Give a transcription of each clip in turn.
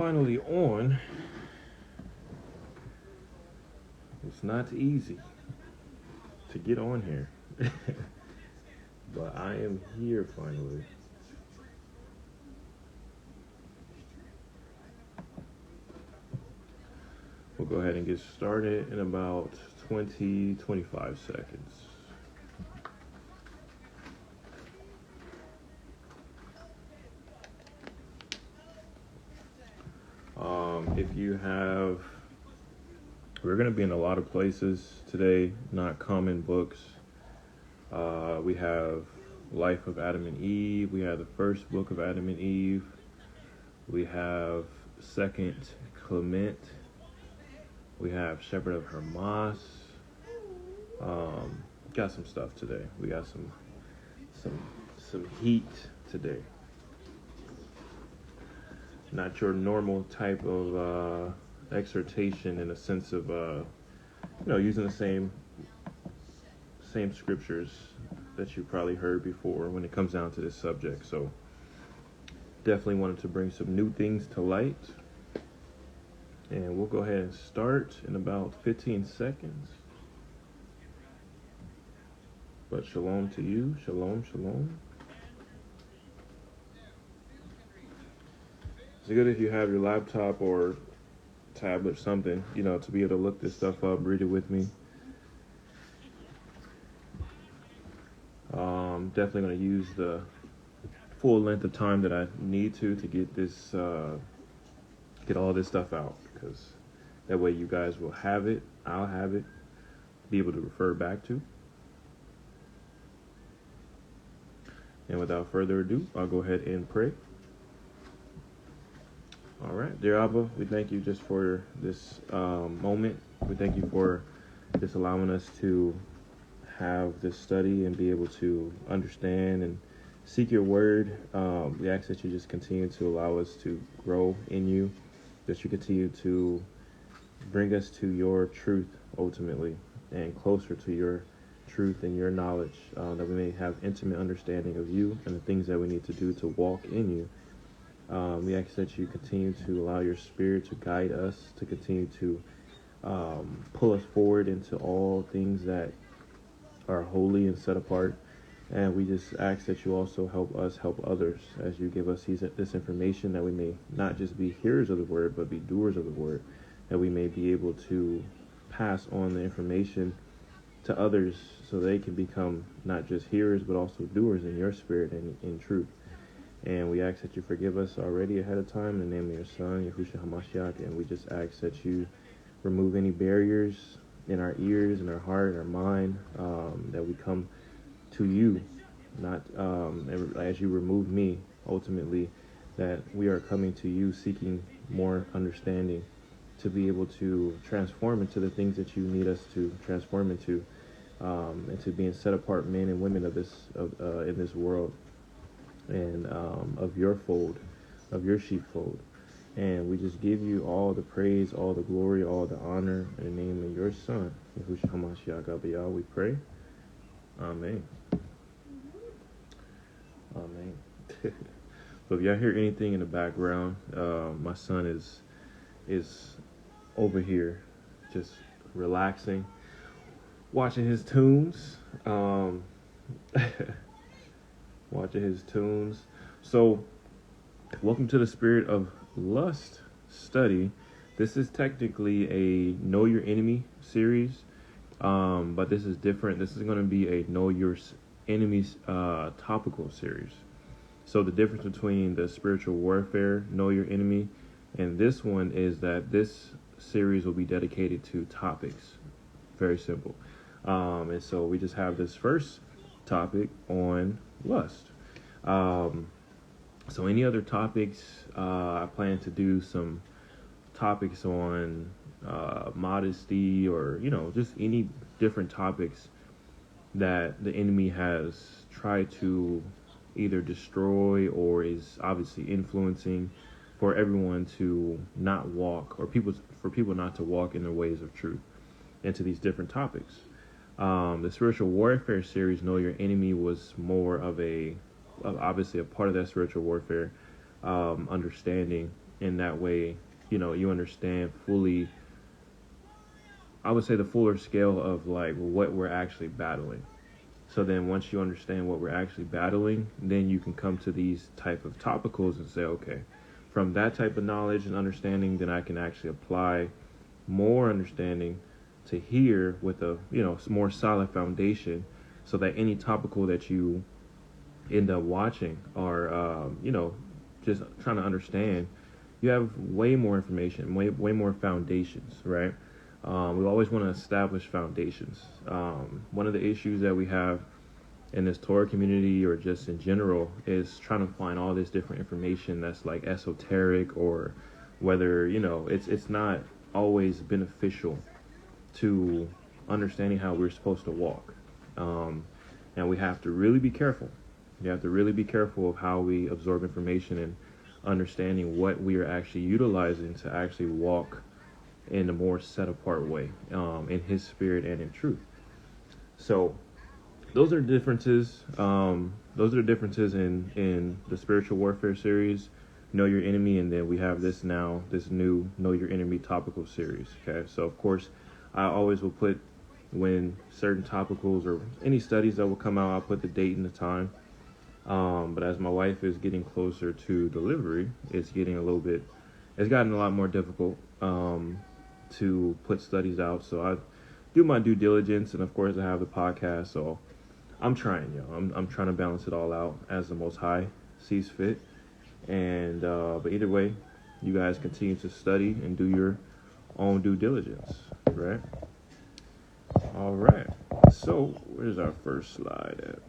finally on. It's not easy to get on here, but I am here finally. We'll go ahead and get started in about 25 seconds. If you have, we're going to be in a lot of places today, not common books. We have Life of Adam and Eve. We have the first book of Adam and Eve. We have Second Clement. We have Shepherd of Hermas. Got some stuff today. We got some heat today. Not your normal type of exhortation in a sense of using the same scriptures that you probably heard before when it comes down to this subject. So definitely wanted to bring some new things to light. And we'll go ahead and start in about 15 seconds. But shalom to you. Shalom, shalom. It's good if you have your laptop or tablet, something, to be able to look this stuff up, read it with me. Definitely going to use the full length of time that I need to get this, get all this stuff out, because that way you guys will have it, I'll have it, be able to refer back to. And without further ado, I'll go ahead and pray. All right, dear Abba, we thank you just for this moment. We thank you for just allowing us to have this study and be able to understand and seek your word. We ask that you just continue to allow us to grow in you, that you continue to bring us to your truth ultimately and closer to your truth and your knowledge, that we may have intimate understanding of you and the things that we need to do to walk in you. We ask that you continue to allow your spirit to guide us, to continue to pull us forward into all things that are holy and set apart. And we just ask that you also help us help others as you give us this information, that we may not just be hearers of the word, but be doers of the word, that we may be able to pass on the information to others so they can become not just hearers, but also doers in your spirit and in truth. And we ask that you forgive us already ahead of time in the name of your Son, Yahushua HaMashiach. And we just ask that you remove any barriers in our ears, in our heart, in our mind, that we come to you, not as you remove me, ultimately, that we are coming to you seeking more understanding to be able to transform into the things that you need us to transform into, and to being set apart men and women in this world, and of your fold, of your sheepfold. And we just give you all the praise, all the glory, all the honor in the name of your Son, Yahushua HaMashiach Abiyah, we pray. Amen. Amen. So if y'all hear anything in the background, my son is over here just relaxing, watching his tunes. Watching his tunes. So, welcome to the Spirit of Lust study. This is technically a Know Your Enemy series, but this is different. This is going to be a Know Your Enemies topical series. So the difference between the spiritual warfare, Know Your Enemy, and this one is that this series will be dedicated to topics. Very simple. And so we just have this first topic on lust. So any other topics, I plan to do some topics on modesty, or just any different topics that the enemy has tried to either destroy or is obviously influencing for everyone to not walk, or for people not to walk in the ways of truth, into these different topics. The spiritual warfare series, Know Your Enemy, was more of obviously a part of that spiritual warfare understanding in that way, you understand fully, I would say, the fuller scale of like what we're actually battling. So then once you understand what we're actually battling, then you can come to these type of topicals and say, okay, from that type of knowledge and understanding, then I can actually apply more understanding to here with a, more solid foundation, so that any topical that you end up watching or, just trying to understand, you have way more information, way more foundations, right? We always want to establish foundations. One of the issues that we have in this Torah community, or just in general, is trying to find all this different information that's like esoteric, or whether, it's not always beneficial to understanding how we're supposed to walk. And we have to really be careful. You have to really be careful of how we absorb information, and understanding what we are actually utilizing to actually walk in a more set apart way, in His Spirit and in truth. So those are differences. Those are differences in the spiritual warfare series, Know Your Enemy, and then we have this new Know Your Enemy topical series. Okay, so of course, I always will put, when certain topicals or any studies that will come out, I'll put the date and the time. But as my wife is getting closer to delivery, it's gotten a lot more difficult to put studies out. So I do my due diligence, and of course I have the podcast. So I'm trying, I'm trying to balance it all out as the Most High sees fit. And but either way, you guys continue to study and do your own due diligence, right? All right. So where's our first slide at?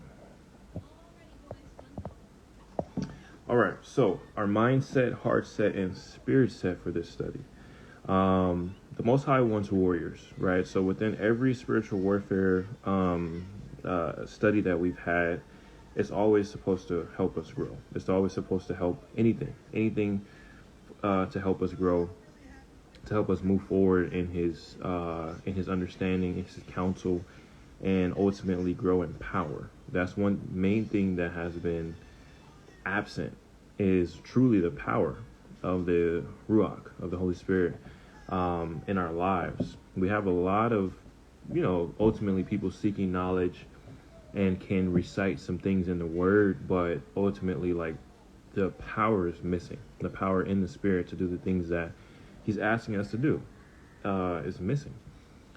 All right, so our mindset, heart set, and spirit set for this study. The Most High wants warriors, right? So within every spiritual warfare study that we've had, it's always supposed to help us grow. It's always supposed to help anything to help us grow, to help us move forward in His understanding, in His counsel, and ultimately grow in power. That's one main thing that has been absent, is truly the power of the Ruach, of the Holy Spirit, in our lives. We have a lot of, ultimately people seeking knowledge and can recite some things in the Word, but ultimately, like, the power is missing. The power in the Spirit to do the things that He's asking us to do is missing,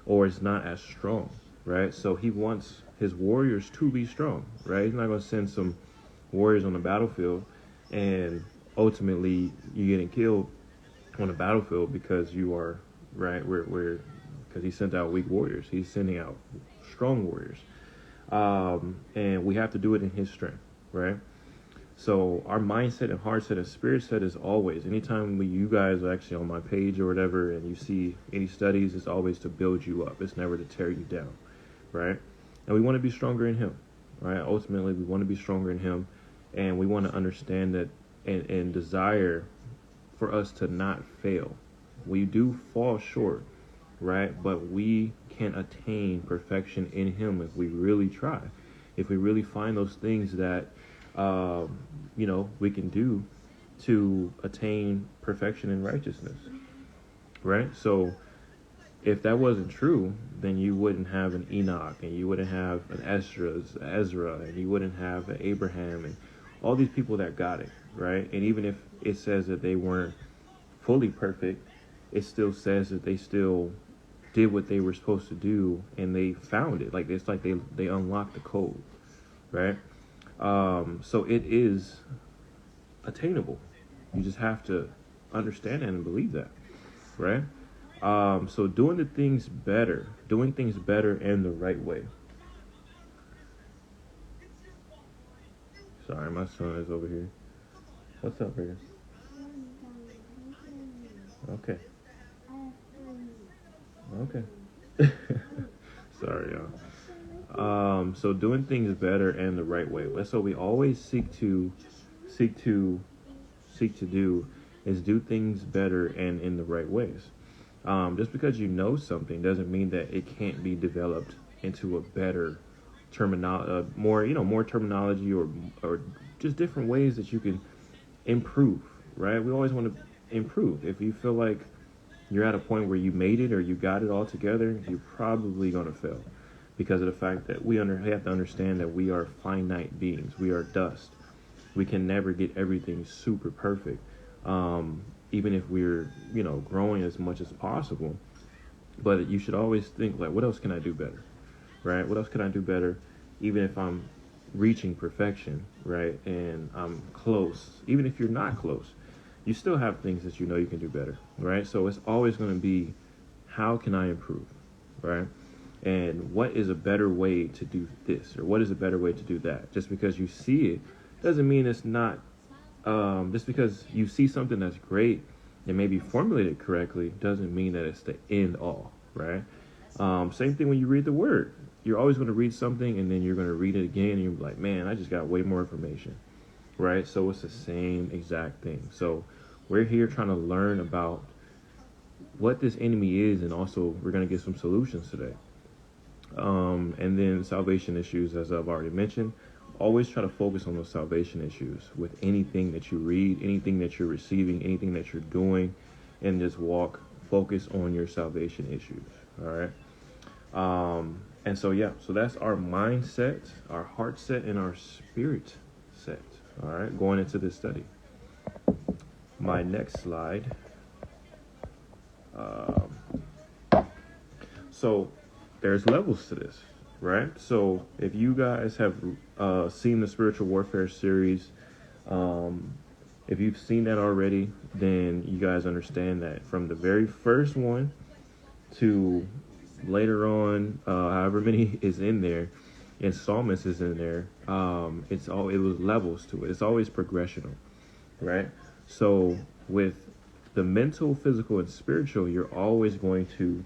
or it's not as strong, right? So He wants His warriors to be strong, right? He's not going to send some warriors on the battlefield and ultimately you getting killed on the battlefield because you are, right, because He sent out weak warriors. He's sending out strong warriors, and we have to do it in His strength, right? So our mindset and heart set and spirit set is always, anytime you guys are actually on my page or whatever and you see any studies, it's always to build you up. It's never to tear you down, right? And we want to be stronger in Him, right? Ultimately, we want to be stronger in Him. And we want to understand that and desire for us to not fail. We do fall short, right? But we can attain perfection in Him if we really try. If we really find those things that, we can do to attain perfection and righteousness, right? So if that wasn't true, then you wouldn't have an Enoch, and you wouldn't have an Ezra, and you wouldn't have an Abraham, and all these people that got it, right? And even if it says that they weren't fully perfect, it still says that they still did what they were supposed to do, and they found it. Like, it's like they unlocked the code, right? So it is attainable. You just have to understand it and believe that, right? So doing things better in the right way. Sorry, my son is over here. What's up, Reyes? Okay. Sorry, y'all. So doing things better and the right way. That's what we always seek to do, is do things better and in the right ways. Just because you know something doesn't mean that it can't be developed into a better more terminology, or just different ways that you can improve, right? We always want to improve. If you feel like you're at a point where you made it or you got it all together, you're probably going to fail because of the fact that we have to understand that we are finite beings. We are dust. We can never get everything super perfect. Even if we're, growing as much as possible. But you should always think, like, what else can I do better? Right? What else can I do better? Even if I'm reaching perfection, right? And I'm close. Even if you're not close, you still have things that you can do better, right? So it's always going to be, how can I improve, right? And what is a better way to do this, or what is a better way to do that? Just because you see it doesn't mean it's not. Just because you see something that's great and maybe formulated correctly doesn't mean that it's the end all, right? Same thing when you read the Word. You're always going to read something and then you're going to read it again and you're like, man, I just got way more information, right? So it's the same exact thing. So we're here trying to learn about what this enemy is, and also we're going to get some solutions today. And then salvation issues, as I've already mentioned. Always try to focus on those salvation issues with anything that you read, anything that you're receiving, anything that you're doing, and just focus on your salvation issues. All right. And so that's our mindset, our heart set, and our spirit set. All right. Going into this study. My next slide. So there's levels to this. Right? So if you guys have seen the Spiritual Warfare series, if you've seen that already, then you guys understand that from the very first one to later on, however many is in there, and Psalmist is in there, it was levels to it. It's always progressional, right? So with the mental, physical, and spiritual, you're always going to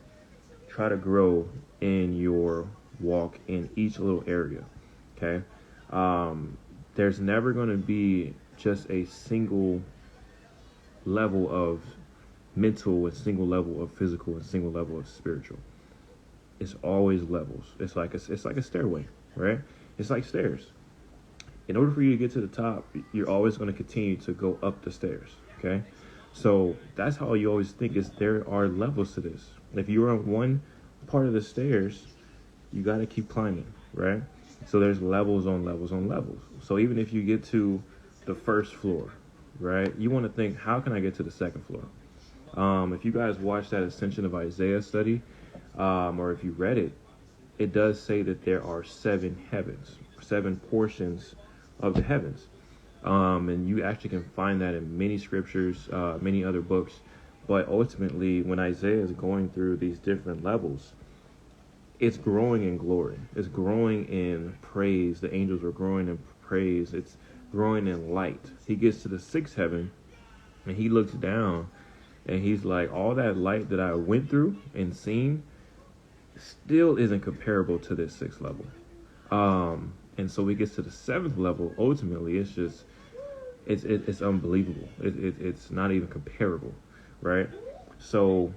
try to grow in your walk in each little area. Okay. There's never going to be just a single level of mental, a single level of physical, and a single level of spiritual. It's always levels. It's like a stairway, right? It's like stairs. In order for you to get to the top, you're always going to continue to go up the stairs. Okay. So that's how you always think, is there are levels to this. If you're on one part of the stairs, you got to keep climbing, right? So there's levels on levels on levels. So even if you get to the first floor, right, you want to think, how can I get to the second floor? If you guys watched that Ascension of Isaiah study, or if you read it, it does say that there are 7 heavens, 7 portions of the heavens. And you actually can find that in many scriptures, many other books. But ultimately, when Isaiah is going through these different levels, it's growing in glory. It's growing in praise. The angels are growing in praise. It's growing in light. He gets to the 6th heaven, and he looks down, and he's like, all that light that I went through and seen still isn't comparable to this 6th level. And so he gets to the 7th level. Ultimately, it's just, it's unbelievable. It's not even comparable, right? So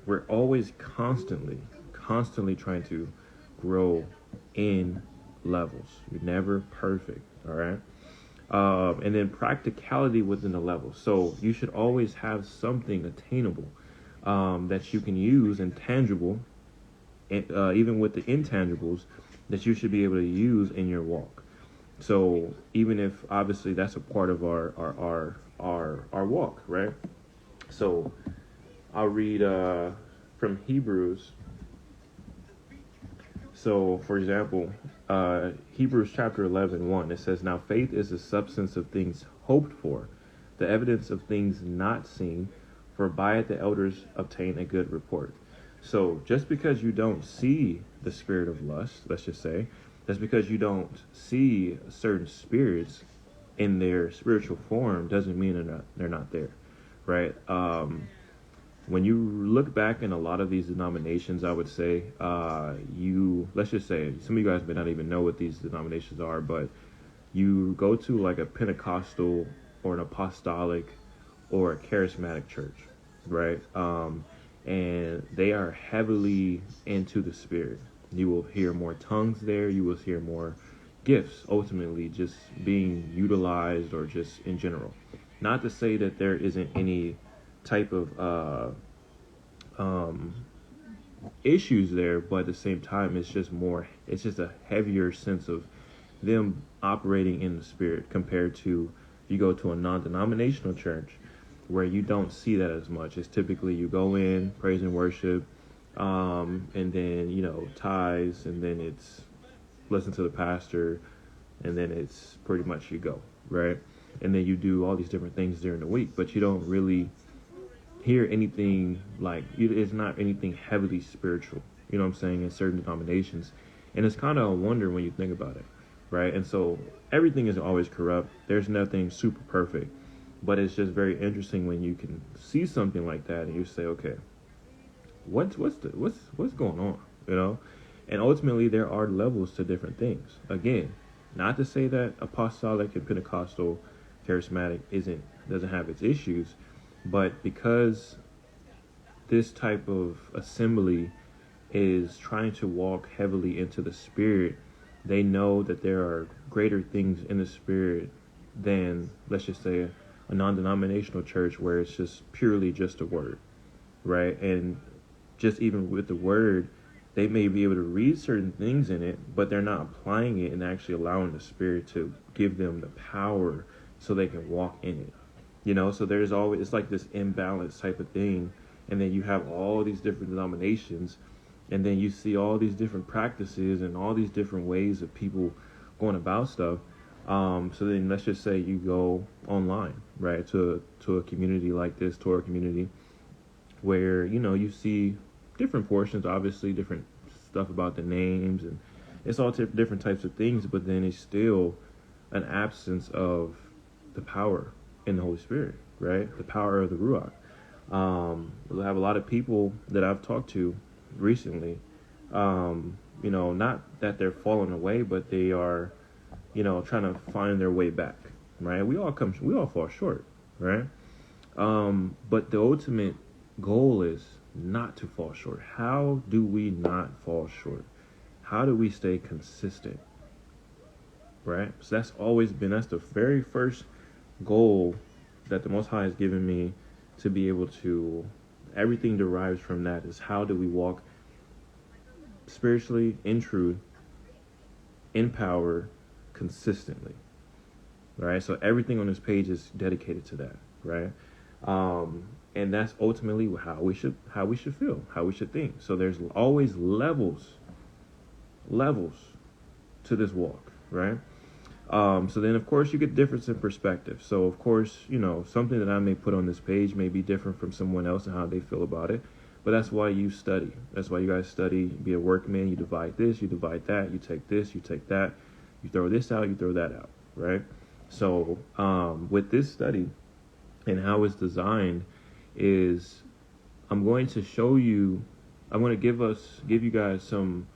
we're always constantly trying to grow in levels. You're never perfect, all right? And then practicality within the level. So you should always have something attainable that you can use, and tangible, and even with the intangibles, that you should be able to use in your walk. So even if obviously that's a part of our walk, right? So I'll read from Hebrews. So, for example, Hebrews chapter 11:1, it says, "Now faith is the substance of things hoped for, the evidence of things not seen, for by it the elders obtain a good report." So just because you don't see the spirit of lust, let's just say, just because you don't see certain spirits in their spiritual form doesn't mean they're not there, right? When you look back in a lot of these denominations, I would say, let's just say, some of you guys may not even know what these denominations are, but you go to like a Pentecostal or an apostolic or a charismatic church, right? And they are heavily into the spirit. You will hear more tongues there. You will hear more gifts, ultimately, just being utilized, or just in general. Not to say that there isn't any type of issues there, but at the same time, it's just a heavier sense of them operating in the spirit compared to if you go to a non-denominational church where you don't see that as much. It's typically you go in, praise and worship, and then, tithes, and then it's listen to the pastor, and then it's pretty much you go, right? And then you do all these different things during the week, but you don't really hear anything it's not anything heavily spiritual, you know what I'm saying, in certain denominations. And it's kind of a wonder when you think about it, right? And so everything is always corrupt. There's nothing super perfect, but it's just very interesting when you can see something like that and you say, okay, what's going on, And ultimately, there are levels to different things. Again, not to say that apostolic and Pentecostal charismatic doesn't have its issues, but because this type of assembly is trying to walk heavily into the spirit, they know that there are greater things in the spirit than, let's just say, a non-denominational church where it's just purely just a word, right? And just even with the word, they may be able to read certain things in it, but they're not applying it and actually allowing the spirit to give them the power so they can walk in it. So there's always, it's like this imbalance type of thing. And then you have all these different denominations, and then you see all these different practices and all these different ways of people going about stuff. So then let's just say you go online, right, to a community like this, Torah community, where, you see different portions, obviously different stuff about the names, and it's all different types of things, but then it's still an absence of the power in the Holy Spirit, right? The power of the Ruach. I have a lot of people that I've talked to recently, not that they're falling away, but they are, trying to find their way back, right? We all fall short, right? But the ultimate goal is not to fall short. How do we not fall short? How do we stay consistent, right? So that's the very first goal that the Most High has given me, to be able to, everything derives from that, is how do we walk spiritually, in truth, in power, consistently, right? So everything on this page is dedicated to that, right? And that's ultimately how we should feel, how we should think. So there's always levels to this walk, right? So then, of course, you get difference in perspective. So, of course, something that I may put on this page may be different from someone else and how they feel about it. But that's why you study. That's why you guys study. Be a workman. You divide this, you divide that. You take this, you take that. You throw this out, you throw that out, right? So, with this study and how it's designed is, I'm going to give you guys some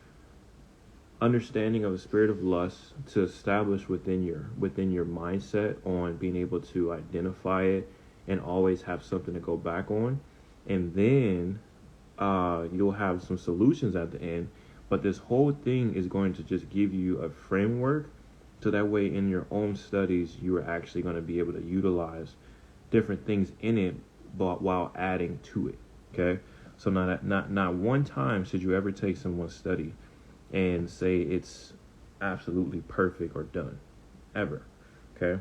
understanding of the spirit of lust to establish within your mindset on being able to identify it and always have something to go back on. And then you'll have some solutions at the end. But this whole thing is going to just give you a framework, so that way in your own studies you are actually going to be able to utilize different things in it, but while adding to it. Okay, so not one time should you ever take someone's study and say it's absolutely perfect or done, ever. Okay,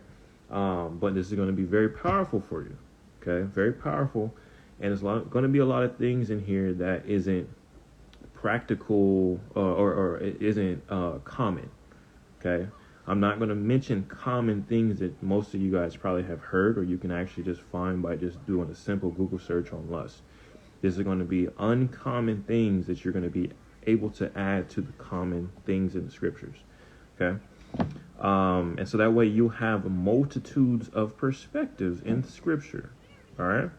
but this is going to be very powerful for you. Okay, very powerful, and there's going to be a lot of things in here that isn't practical or it isn't common. Okay, I'm not going to mention common things that most of you guys probably have heard, or you can actually just find by just doing a simple Google search on lust. This is going to be uncommon things that you're going to be able to add to the common things in the scriptures. Okay, and so that way you'll have multitudes of perspectives in scripture. All right,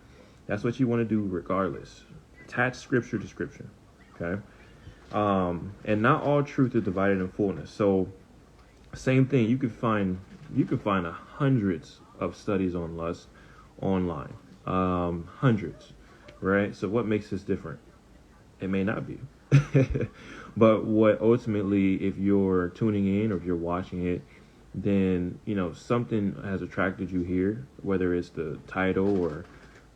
that's what you want to do regardless. Attach scripture to scripture. Okay, and not all truth is divided in fullness. So same thing, you can find hundreds of studies on lust online, hundreds, right? So what makes this different? It may not be. But what ultimately, if you're tuning in or if you're watching it, then something has attracted you here, whether it's the title or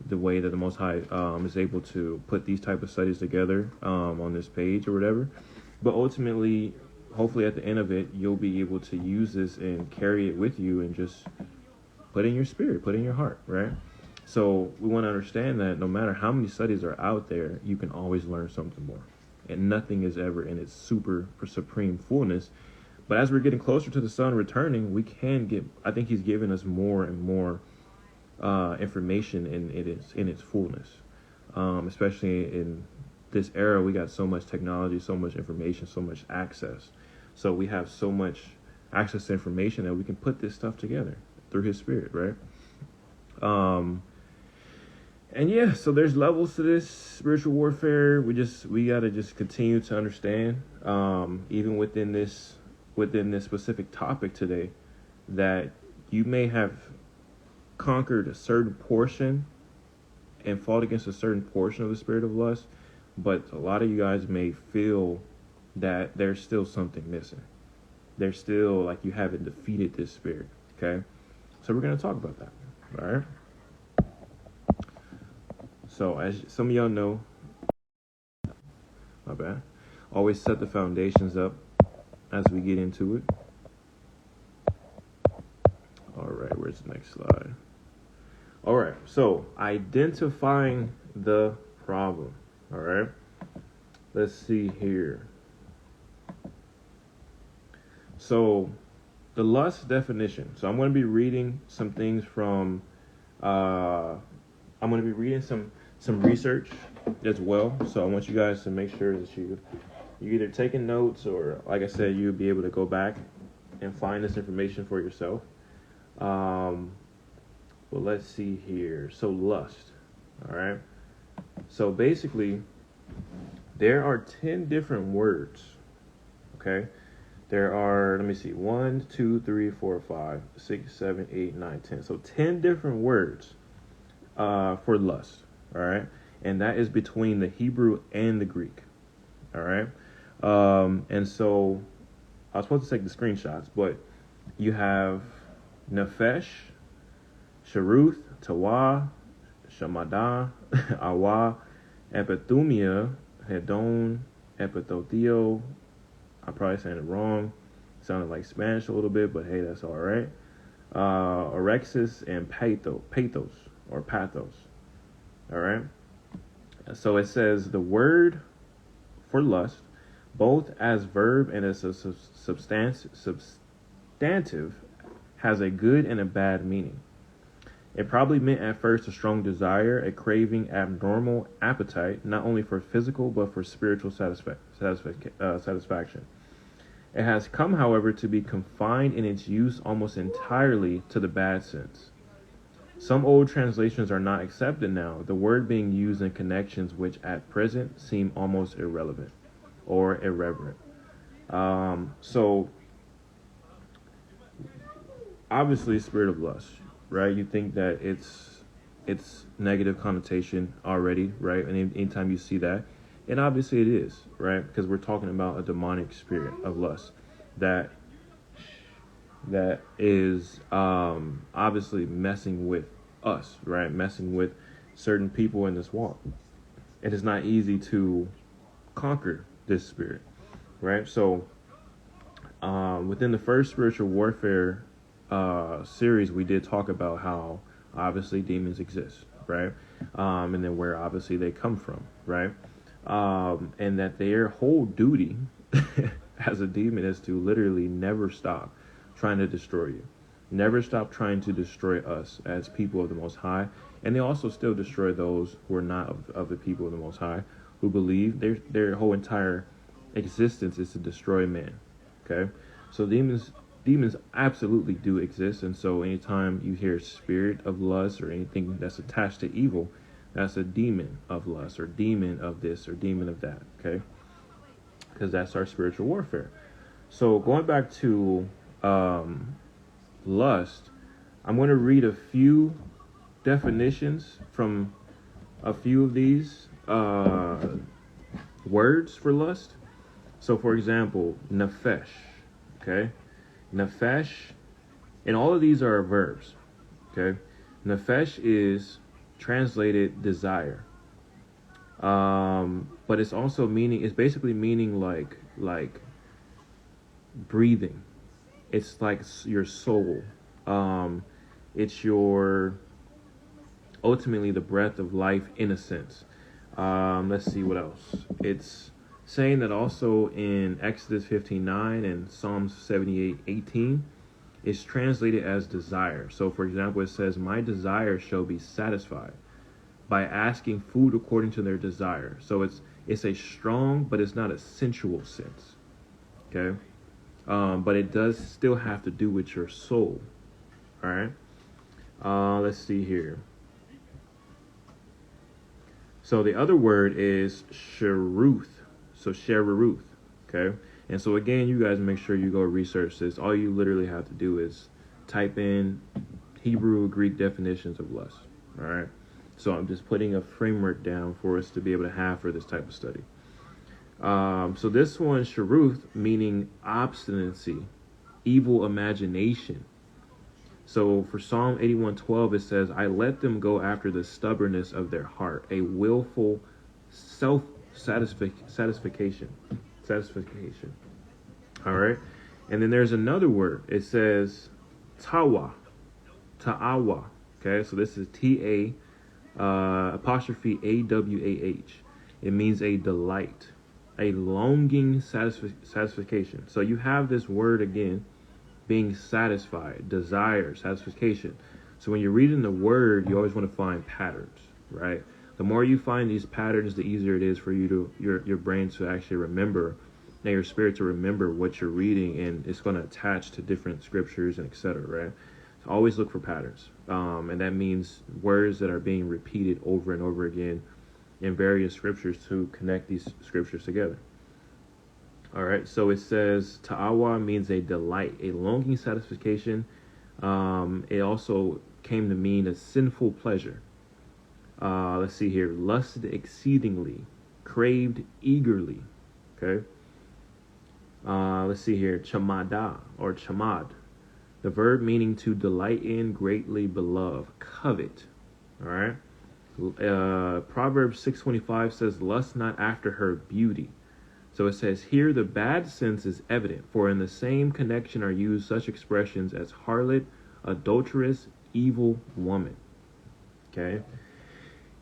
the way that the Most High is able to put these type of studies together on this page or whatever. But ultimately, hopefully at the end of it, you'll be able to use this and carry it with you and just put in your spirit, put in your heart, right? So we want to understand that no matter how many studies are out there, you can always learn something more. And nothing is ever in its super supreme fullness. But as we're getting closer to the sun returning, we can get, I think he's giving us more and more information in its fullness. Especially in this era, we got so much technology, so much information, so much access. So we have so much access to information that we can put this stuff together through his spirit, right? And yeah, so there's levels to this spiritual warfare. We gotta just continue to understand, even within this specific topic today, that you may have conquered a certain portion and fought against a certain portion of the spirit of lust, but a lot of you guys may feel that there's still something missing. There's still, like, you haven't defeated this spirit, okay? So we're going to talk about that, all right? So as some of y'all know, my bad, always set the foundations up as we get into it. All right, where's the next slide? All right, so identifying the problem, all right? Let's see here. So the lust definition. So I'm going to be reading some things from, I'm going to be reading some research as well. So I want you guys to make sure that you either taking notes or, like I said, you'll be able to go back and find this information for yourself. Well, let's see here. So lust, all right? So basically, there are 10 different words, okay? There are, let me see, 1, 2, 3, 4, 5, 6, 7, 8, 9, 10. So 10 different words for lust, all right? And that is between the Hebrew and the Greek, all right? And so I was supposed to take the screenshots, but you have nefesh, sharuth, tawa, shamada, awa, epithumia, hedon, epithotheo. I'm probably saying it wrong. It sounded like Spanish a little bit, but hey, that's all right. Orexis and pathos or pathos. All right. So it says the word for lust, both as verb and as a substantive, has a good and a bad meaning. It probably meant at first a strong desire, a craving, abnormal appetite, not only for physical but for spiritual satisfaction. It has come, however, to be confined in its use almost entirely to the bad sense. Some old translations are not accepted now, the word being used in connections which at present seem almost irrelevant or irreverent. So, obviously, spirit of lust, right? You think that it's negative connotation already, right? And anytime you see that, and obviously it is, right? Because we're talking about a demonic spirit of lust that is obviously messing with us, right? Messing with certain people in this walk. It is not easy to conquer this spirit, right? So within the first spiritual warfare series, we did talk about how obviously demons exist, right? And then where obviously they come from, right? And that their whole duty as a demon is to literally never stop trying to destroy you. Never stop trying to destroy us as people of the Most High. And they also still destroy those who are not of the people of the Most High, who believe their whole entire existence is to destroy man. Okay? So demons absolutely do exist. And so anytime you hear spirit of lust or anything that's attached to evil, that's a demon of lust or demon of this or demon of that, okay? Because that's our spiritual warfare. So going back to lust, I'm going to read a few definitions from a few of these words for lust. So for example, nefesh, okay? Nefesh, and all of these are verbs, okay? Nefesh is translated desire. But it's also meaning. It's basically meaning like breathing. It's like your soul. It's your ultimately the breath of life in a sense. Let's see what else. It's saying that also in Exodus 15:9 and Psalms 78:18, it's translated as desire. So, for example, it says, "My desire shall be satisfied by asking food according to their desire." So it's a strong, but it's not a sensual sense. Okay, but it does still have to do with your soul. All right. Let's see here. So the other word is sheruth. So sheruth. Okay. And so again, you guys make sure you go research this. All you literally have to do is type in Hebrew, Greek definitions of lust. All right. So I'm just putting a framework down for us to be able to have for this type of study. So this one, sheruth, meaning obstinacy, evil imagination. So for Psalm 81:12, it says, "I let them go after the stubbornness of their heart, a willful satisfaction. All right. And then there's another word. It says ta'awa. Okay. So this is apostrophe AWAH. It means a delight, a longing satisfaction. So you have this word again, being satisfied, desire, satisfaction. So when you're reading the word, you always want to find patterns, right? The more you find these patterns, the easier it is for you to your brain to actually remember, and your spirit to remember what you're reading, and it's going to attach to different scriptures and etc. Right? So always look for patterns, and that means words that are being repeated over and over again in various scriptures to connect these scriptures together. All right, so it says ta'awa means a delight, a longing satisfaction. It also came to mean a sinful pleasure. Let's see here. Lusted exceedingly, craved eagerly. Okay. Let's see here. Chamada or chamad. The verb meaning to delight in, greatly beloved, covet. All right. Proverbs 6:25 says, "Lust not after her beauty." So it says here the bad sense is evident, for in the same connection are used such expressions as harlot, adulteress, evil woman. Okay.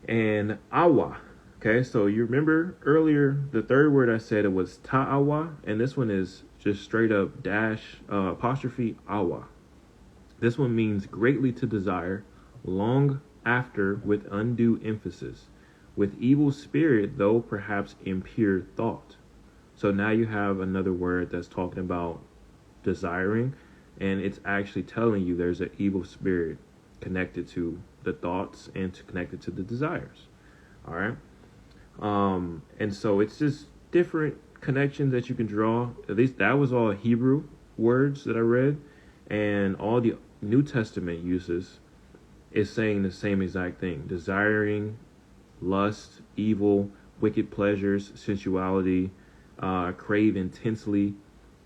And awa. Okay, so you remember earlier the third word I said it was ta'awa, and this one is just straight up apostrophe awa. This one means greatly to desire, long after with undue emphasis, with evil spirit, though perhaps impure thought. So now you have another word that's talking about desiring, and it's actually telling you there's an evil spirit connected to the thoughts and connected to the desires. All right. And so it's just different connections that you can draw. At least that was all Hebrew words that I read, and all the New Testament uses is saying the same exact thing: desiring, lust, evil, wicked pleasures, sensuality, crave intensely,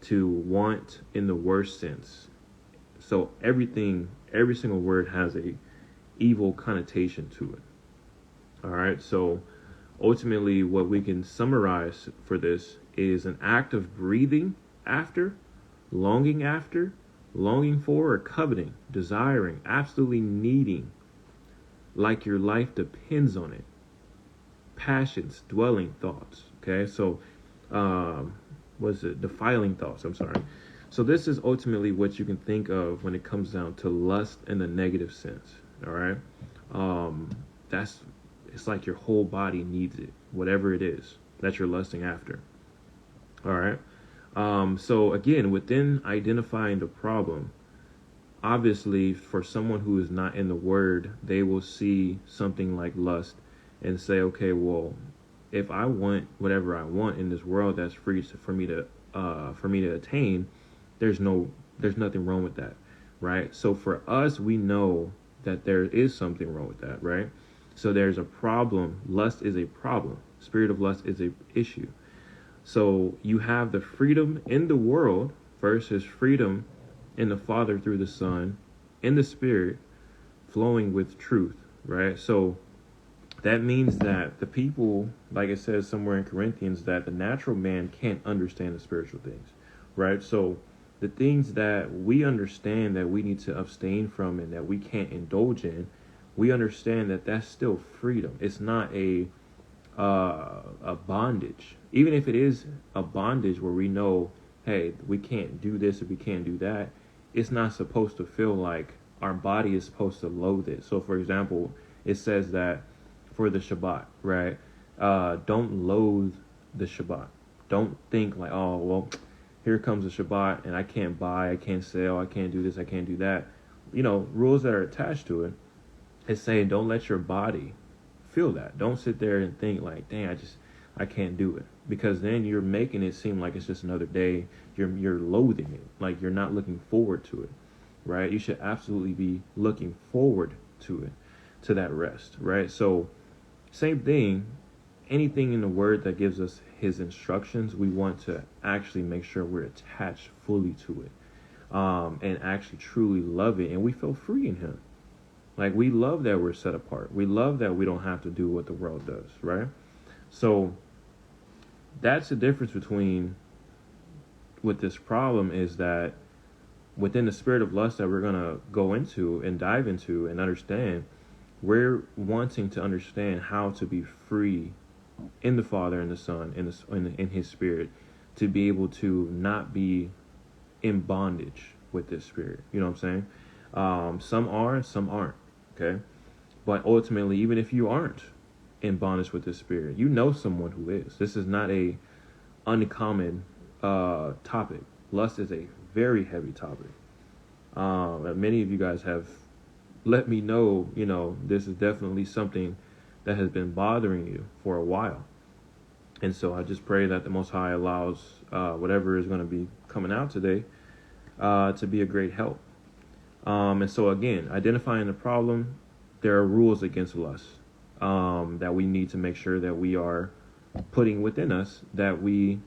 to want in the worst sense. So every single word has a evil connotation to it. All right. So ultimately, what we can summarize for this is an act of breathing after, longing for, or coveting, desiring, absolutely needing, like your life depends on it. Passions, dwelling thoughts. Okay, so defiling thoughts? I'm sorry. So this is ultimately what you can think of when it comes down to lust in the negative sense. All right, it's like your whole body needs it, whatever it is that you're lusting after. All right. So again, within identifying the problem, obviously for someone who is not in the word, they will see something like lust and say, okay, well, if I want whatever I want in this world that's free for me to attain, there's nothing wrong with that, right? So for us, we know that there is something wrong with that, right? So there's a problem. Lust is a problem. Spirit of lust is a issue. So you have the freedom in the world versus freedom in the Father through the Son, in the Spirit, flowing with truth. right? So that means that the people, like it says somewhere in Corinthians, that the natural man can't understand the spiritual things, right? So the things that we understand that we need to abstain from and that we can't indulge in, we understand that that's still freedom. It's not a bondage. Even if it is a bondage where we know, hey, we can't do this or we can't do that, it's not supposed to feel like our body is supposed to loathe it. So, for example, it says that for the Shabbat, right? Don't loathe the Shabbat. Don't think like, oh, well, here comes the Shabbat and I can't buy, I can't sell, I can't do this, I can't do that. Rules that are attached to it. It's saying don't let your body feel that. Don't sit there and think like, dang, I can't do it. Because then you're making it seem like it's just another day. You're loathing it. Like you're not looking forward to it, right? You should absolutely be looking forward to it, to that rest, right? So same thing, anything in the word that gives us his instructions, we want to actually make sure we're attached fully to it, and actually truly love it. And we feel free in him. Like we love that we're set apart. We love that we don't have to do what the world does, right? So that's the difference between with this problem is that within the spirit of lust that we're going to go into and dive into and understand, we're wanting to understand how to be free in the Father and the Son in his spirit, to be able to not be in bondage with this spirit. You know what I'm saying? Some are, some aren't. Okay. But ultimately, even if you aren't in bondage with this spirit, you know someone who is. This is not a uncommon topic. Lust is a very heavy topic. Many of you guys have let me know, this is definitely something that has been bothering you for a while. And so I just pray that the Most High allows whatever is going to be coming out today to be a great help. And so again, identifying the problem, there are rules against lust that we need to make sure that we are putting within us, that we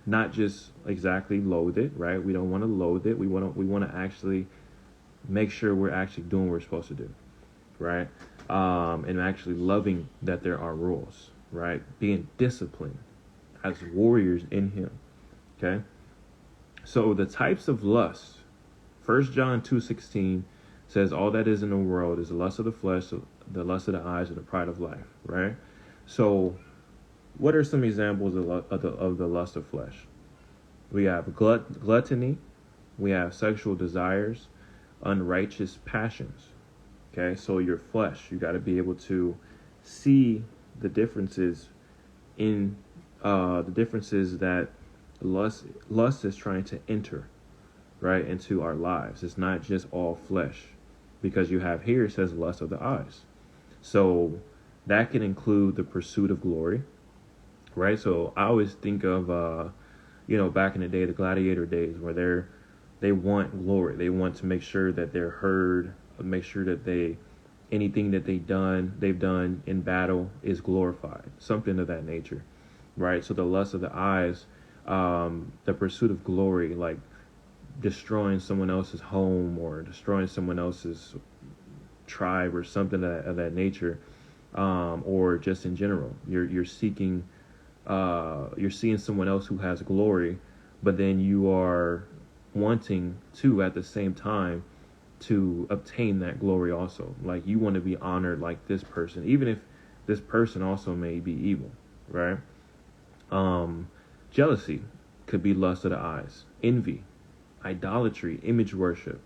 not just exactly loathe it, right? We don't want to loathe it. We want to actually make sure we're actually doing what we're supposed to do, right? And actually loving that there are rules, right? Being disciplined as warriors in him, okay? So the types of lust, 1 John 2:16 says, all that is in the world is the lust of the flesh, the lust of the eyes, and the pride of life, right? So what are some examples of the lust of flesh? We have gluttony, we have sexual desires, unrighteous passions. Okay, so your flesh, you got to be able to see the differences in the differences that lust is trying to enter, right, into our lives. It's not just all flesh, because you have here, it says lust of the eyes. So that can include the pursuit of glory, right? So I always think of, back in the day, the gladiator days, where they want glory. They want to make sure that they're heard, make sure that anything that they've done in battle is glorified, something of that nature, right? So the lust of the eyes, the pursuit of glory, like destroying someone else's home or destroying someone else's tribe or something of that nature, or just in general, you're seeking, you're seeing someone else who has glory, but then you are wanting to at the same time to obtain that glory also. Like you want to be honored like this person, even if this person also may be evil, right? Jealousy could be lust of the eyes, envy, idolatry, image worship,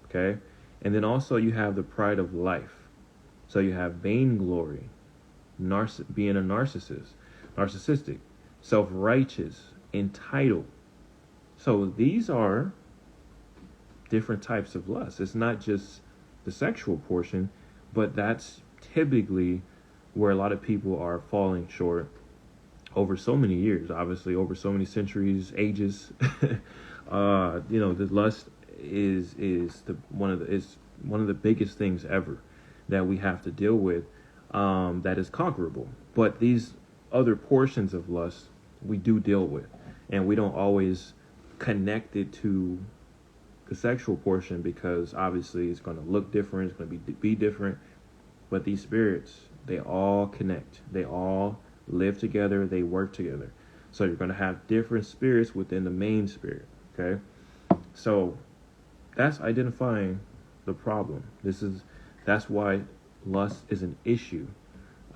okay? And then also you have the pride of life. So you have vainglory, being a narcissistic, self-righteous, entitled. So these are different types of lust. It's not just the sexual portion, but that's typically where a lot of people are falling short over so many years, obviously over so many centuries, ages. The lust is one of the biggest things ever that we have to deal with, that is conquerable. But these other portions of lust we do deal with, and we don't always connect it to the sexual portion, because obviously it's going to look different, it's going to be different. But these spirits, they all connect. They all live together. They work together. So you're going to have different spirits within the main spirit. Okay. So that's identifying the problem. That's why lust is an issue.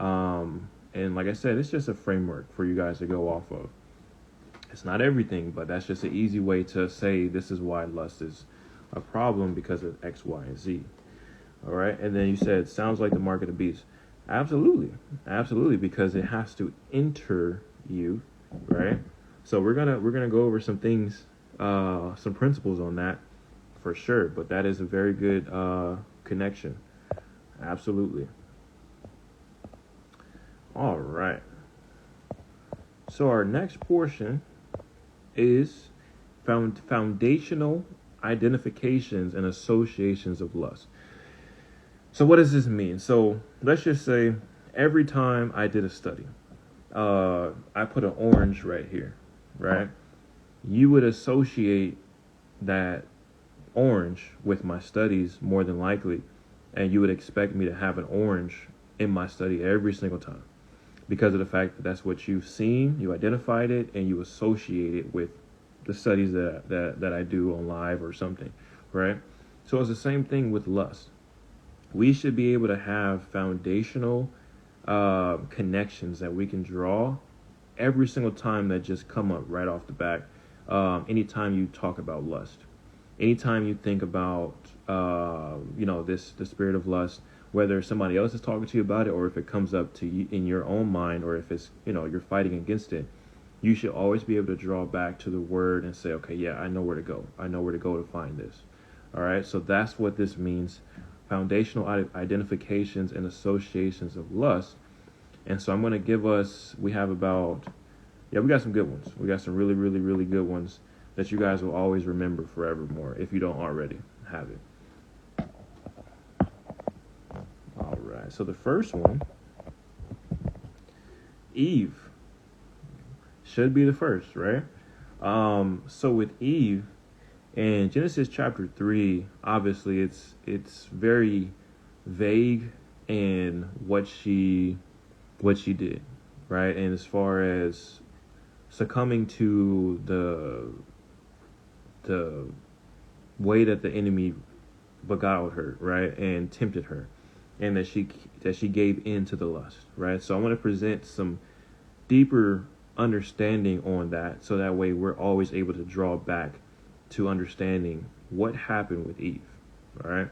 And like I said, it's just a framework for you guys to go off of. It's not everything, but that's just an easy way to say this is why lust is a problem, because of X, Y, and Z. All right. And then you said, sounds like the mark of the beast. Absolutely. Absolutely. Because it has to enter you. Right. So we're going to go over some things, some principles on that for sure. But that is a very good, connection. Absolutely. All right. So our next portion is foundational identifications and associations of lust. So what does this mean? So let's just say every time I did a study, I put an orange right here, right? You would associate that orange with my studies more than likely, and you would expect me to have an orange in my study every single time, because of the fact that that's what you've seen, you identified it, and you associate it with the studies that I do on live or something, right? So it's the same thing with lust. We should be able to have foundational connections that we can draw every single time that just come up right off the back. Anytime you talk about lust, anytime you think about, the spirit of lust, whether somebody else is talking to you about it or if it comes up to you in your own mind, or if it's, you're fighting against it, you should always be able to draw back to the word and say, okay, yeah, I know where to go. I know where to go to find this. All right. So that's what this means. Foundational identifications and associations of lust. And so I'm going to give us, we got some good ones. We got some really, really, really good ones that you guys will always remember forevermore if you don't already have it. All right. So the first one, Eve, should be the first, right? So with Eve, in Genesis chapter 3, obviously it's very vague in what she did, right? And as far as succumbing to the way that the enemy beguiled her, right, and tempted her, and that she gave in to the lust, right? So I want to present some deeper understanding on that, so that way we're always able to draw back to understanding what happened with Eve. All right.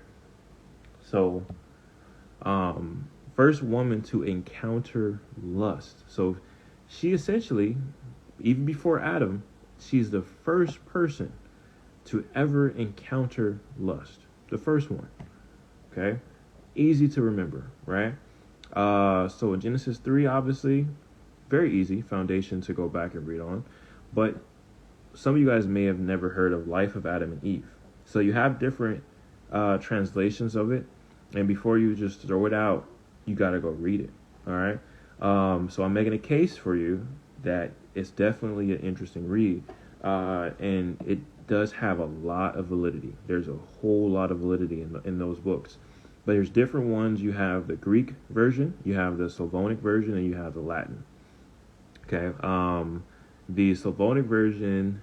So, first woman to encounter lust. So she essentially, even before Adam, she's the first person to ever encounter lust. The first one. Okay. Easy to remember, right? So in Genesis 3, obviously, very easy foundation to go back and read on. But some of you guys may have never heard of Life of Adam and Eve. So you have different translations of it. And before you just throw it out, you got to go read it. All right. So I'm making a case for you that it's definitely an interesting read. And it does have a lot of validity. There's a whole lot of validity in those books. But there's different ones. You have the Greek version, you have the Slavonic version, and you have the Latin. Okay. The Slavonic version,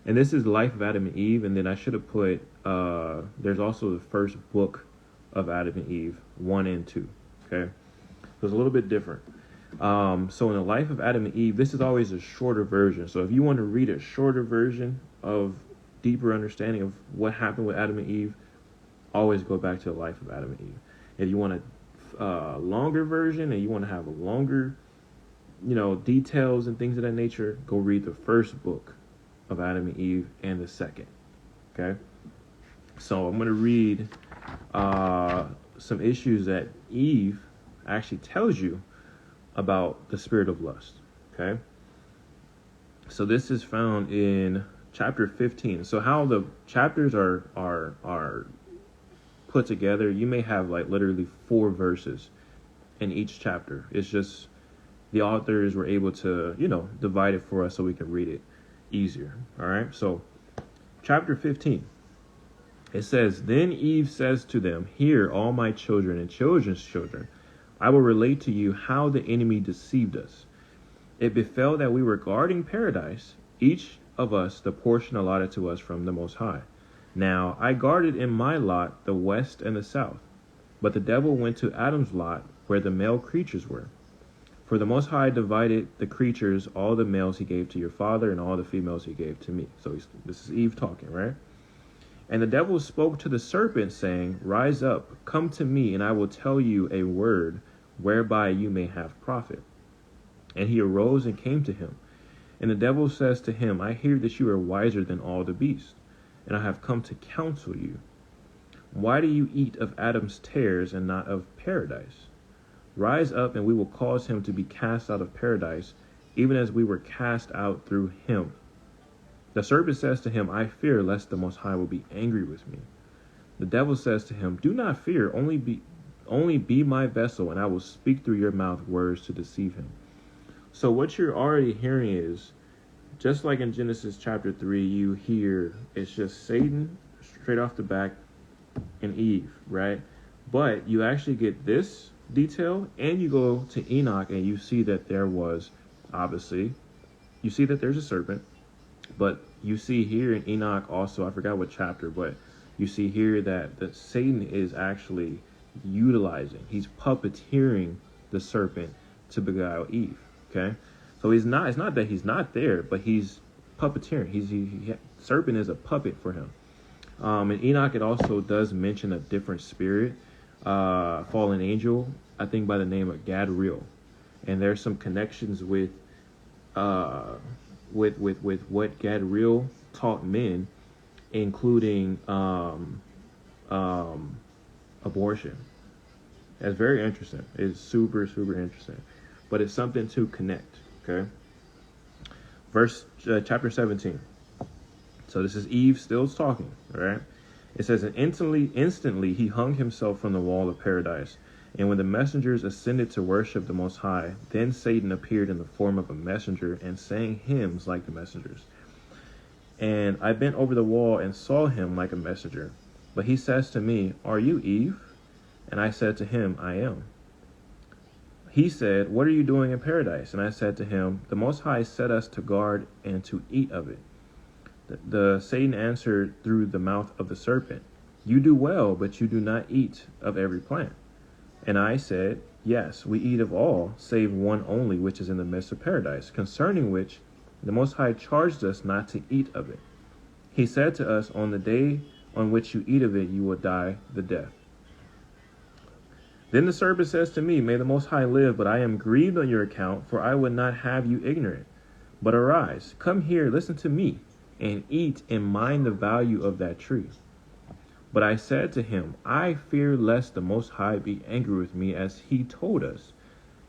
and this is Life of Adam and Eve, and then I should have put, there's also the first book of Adam and Eve, 1 and 2. Okay. So it's a little bit different. So in the Life of Adam and Eve, this is always a shorter version. So if you want to read a shorter version of deeper understanding of what happened with Adam and Eve, always go back to the Life of Adam and Eve. If you want a longer version and you want to have a longer, details and things of that nature, go read the first book of Adam and Eve and the second. Okay. So I'm going to read some issues that Eve actually tells you about the spirit of lust. Okay. So this is found in chapter 15. So how the chapters are put together, you may have like literally 4 verses in each chapter. It's just the authors were able to, divide it for us so we can read it easier. All right. So chapter 15. It says, Then Eve says to them, Hear, all my children and children's children, I will relate to you how the enemy deceived us. It befell that we were guarding paradise, each of us the portion allotted to us from the Most High. Now I guarded in my lot the west and the south, but the devil went to Adam's lot where the male creatures were. For the Most High divided the creatures, all the males he gave to your father, and all the females he gave to me. So this is Eve talking, right? And the devil spoke to the serpent, saying, Rise up, come to me, and I will tell you a word whereby you may have profit. And he arose and came to him. And the devil says to him, I hear that you are wiser than all the beasts, and I have come to counsel you. Why do you eat of Adam's tares and not of paradise? Rise up, and we will cause him to be cast out of paradise, even as we were cast out through him. The serpent says to him, I fear lest the Most High will be angry with me. The devil says to him, Do not fear, only be my vessel, and I will speak through your mouth words to deceive him. So what you're already hearing is, just like in Genesis chapter 3, you hear it's just Satan straight off the back and Eve, right? But you actually get this detail, and you go to Enoch and you see that there was, obviously, you see that there's a serpent. But you see here in Enoch also, I forgot what chapter, but you see here that Satan is actually utilizing, he's puppeteering the serpent to beguile Eve, okay? So it's not that he's not there, but he's puppeteering. Serpent is a puppet for him. In Enoch, it also does mention a different spirit, fallen angel, I think by the name of Gadriel. And there's some connections with what Gadriel taught men, including abortion. That's very interesting. It's super, super interesting. But it's something to connect, okay? Chapter 17. So this is Eve still talking, all right? It says, And instantly he hung himself from the wall of paradise. And when the messengers ascended to worship the Most High, then Satan appeared in the form of a messenger and sang hymns like the messengers. And I bent over the wall and saw him like a messenger. But he says to me, Are you Eve? And I said to him, I am. He said, What are you doing in paradise? And I said to him, The Most High set us to guard and to eat of it. The Satan answered through the mouth of the serpent, You do well, but you do not eat of every plant. And I said, Yes, we eat of all, save one only, which is in the midst of paradise, concerning which the Most High charged us not to eat of it. He said to us, On the day on which you eat of it, you will die the death. Then the serpent says to me, May the Most High live, but I am grieved on your account, for I would not have you ignorant. But arise, come here, listen to me, and eat and mind the value of that tree. But I said to him, I fear lest the Most High be angry with me, as he told us.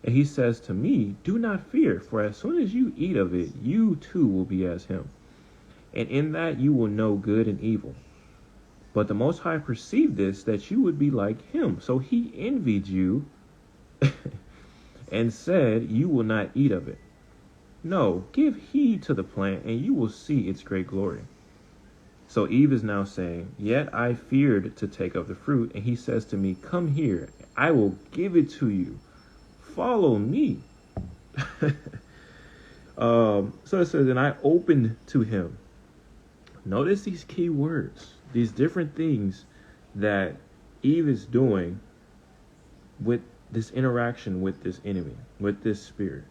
And he says to me, Do not fear, for as soon as you eat of it, you too will be as him. And in that you will know good and evil. But the Most High perceived this, that you would be like him. So he envied you and said, You will not eat of it. No, give heed to the plant, and you will see its great glory. So Eve is now saying, Yet I feared to take of the fruit. And he says to me, Come here, I will give it to you. Follow me. So it says, And I opened to him. Notice these key words, these different things that Eve is doing with this interaction with this enemy, with this spirit.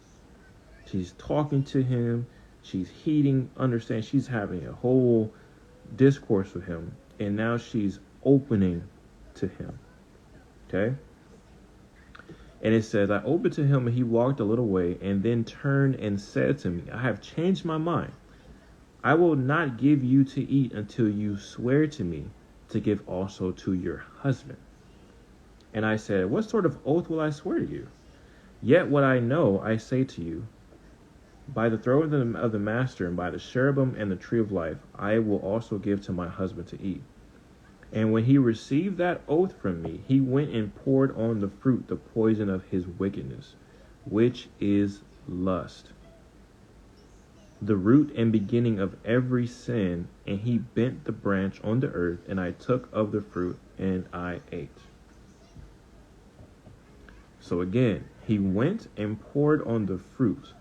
She's talking to him. She's understand. She's having a whole discourse with him. And now she's opening to him. Okay? And it says, I opened to him, and he walked a little way, and then turned and said to me, I have changed my mind. I will not give you to eat until you swear to me to give also to your husband. And I said, What sort of oath will I swear to you? Yet what I know I say to you, by the throne of the master, and by the cherubim and the tree of life, I will also give to my husband to eat. And when he received that oath from me, he went and poured on the fruit the poison of his wickedness, which is lust. the root and beginning of every sin, and he bent the branch on the earth, and I took of the fruit, and I ate. So again, he went and poured on the fruit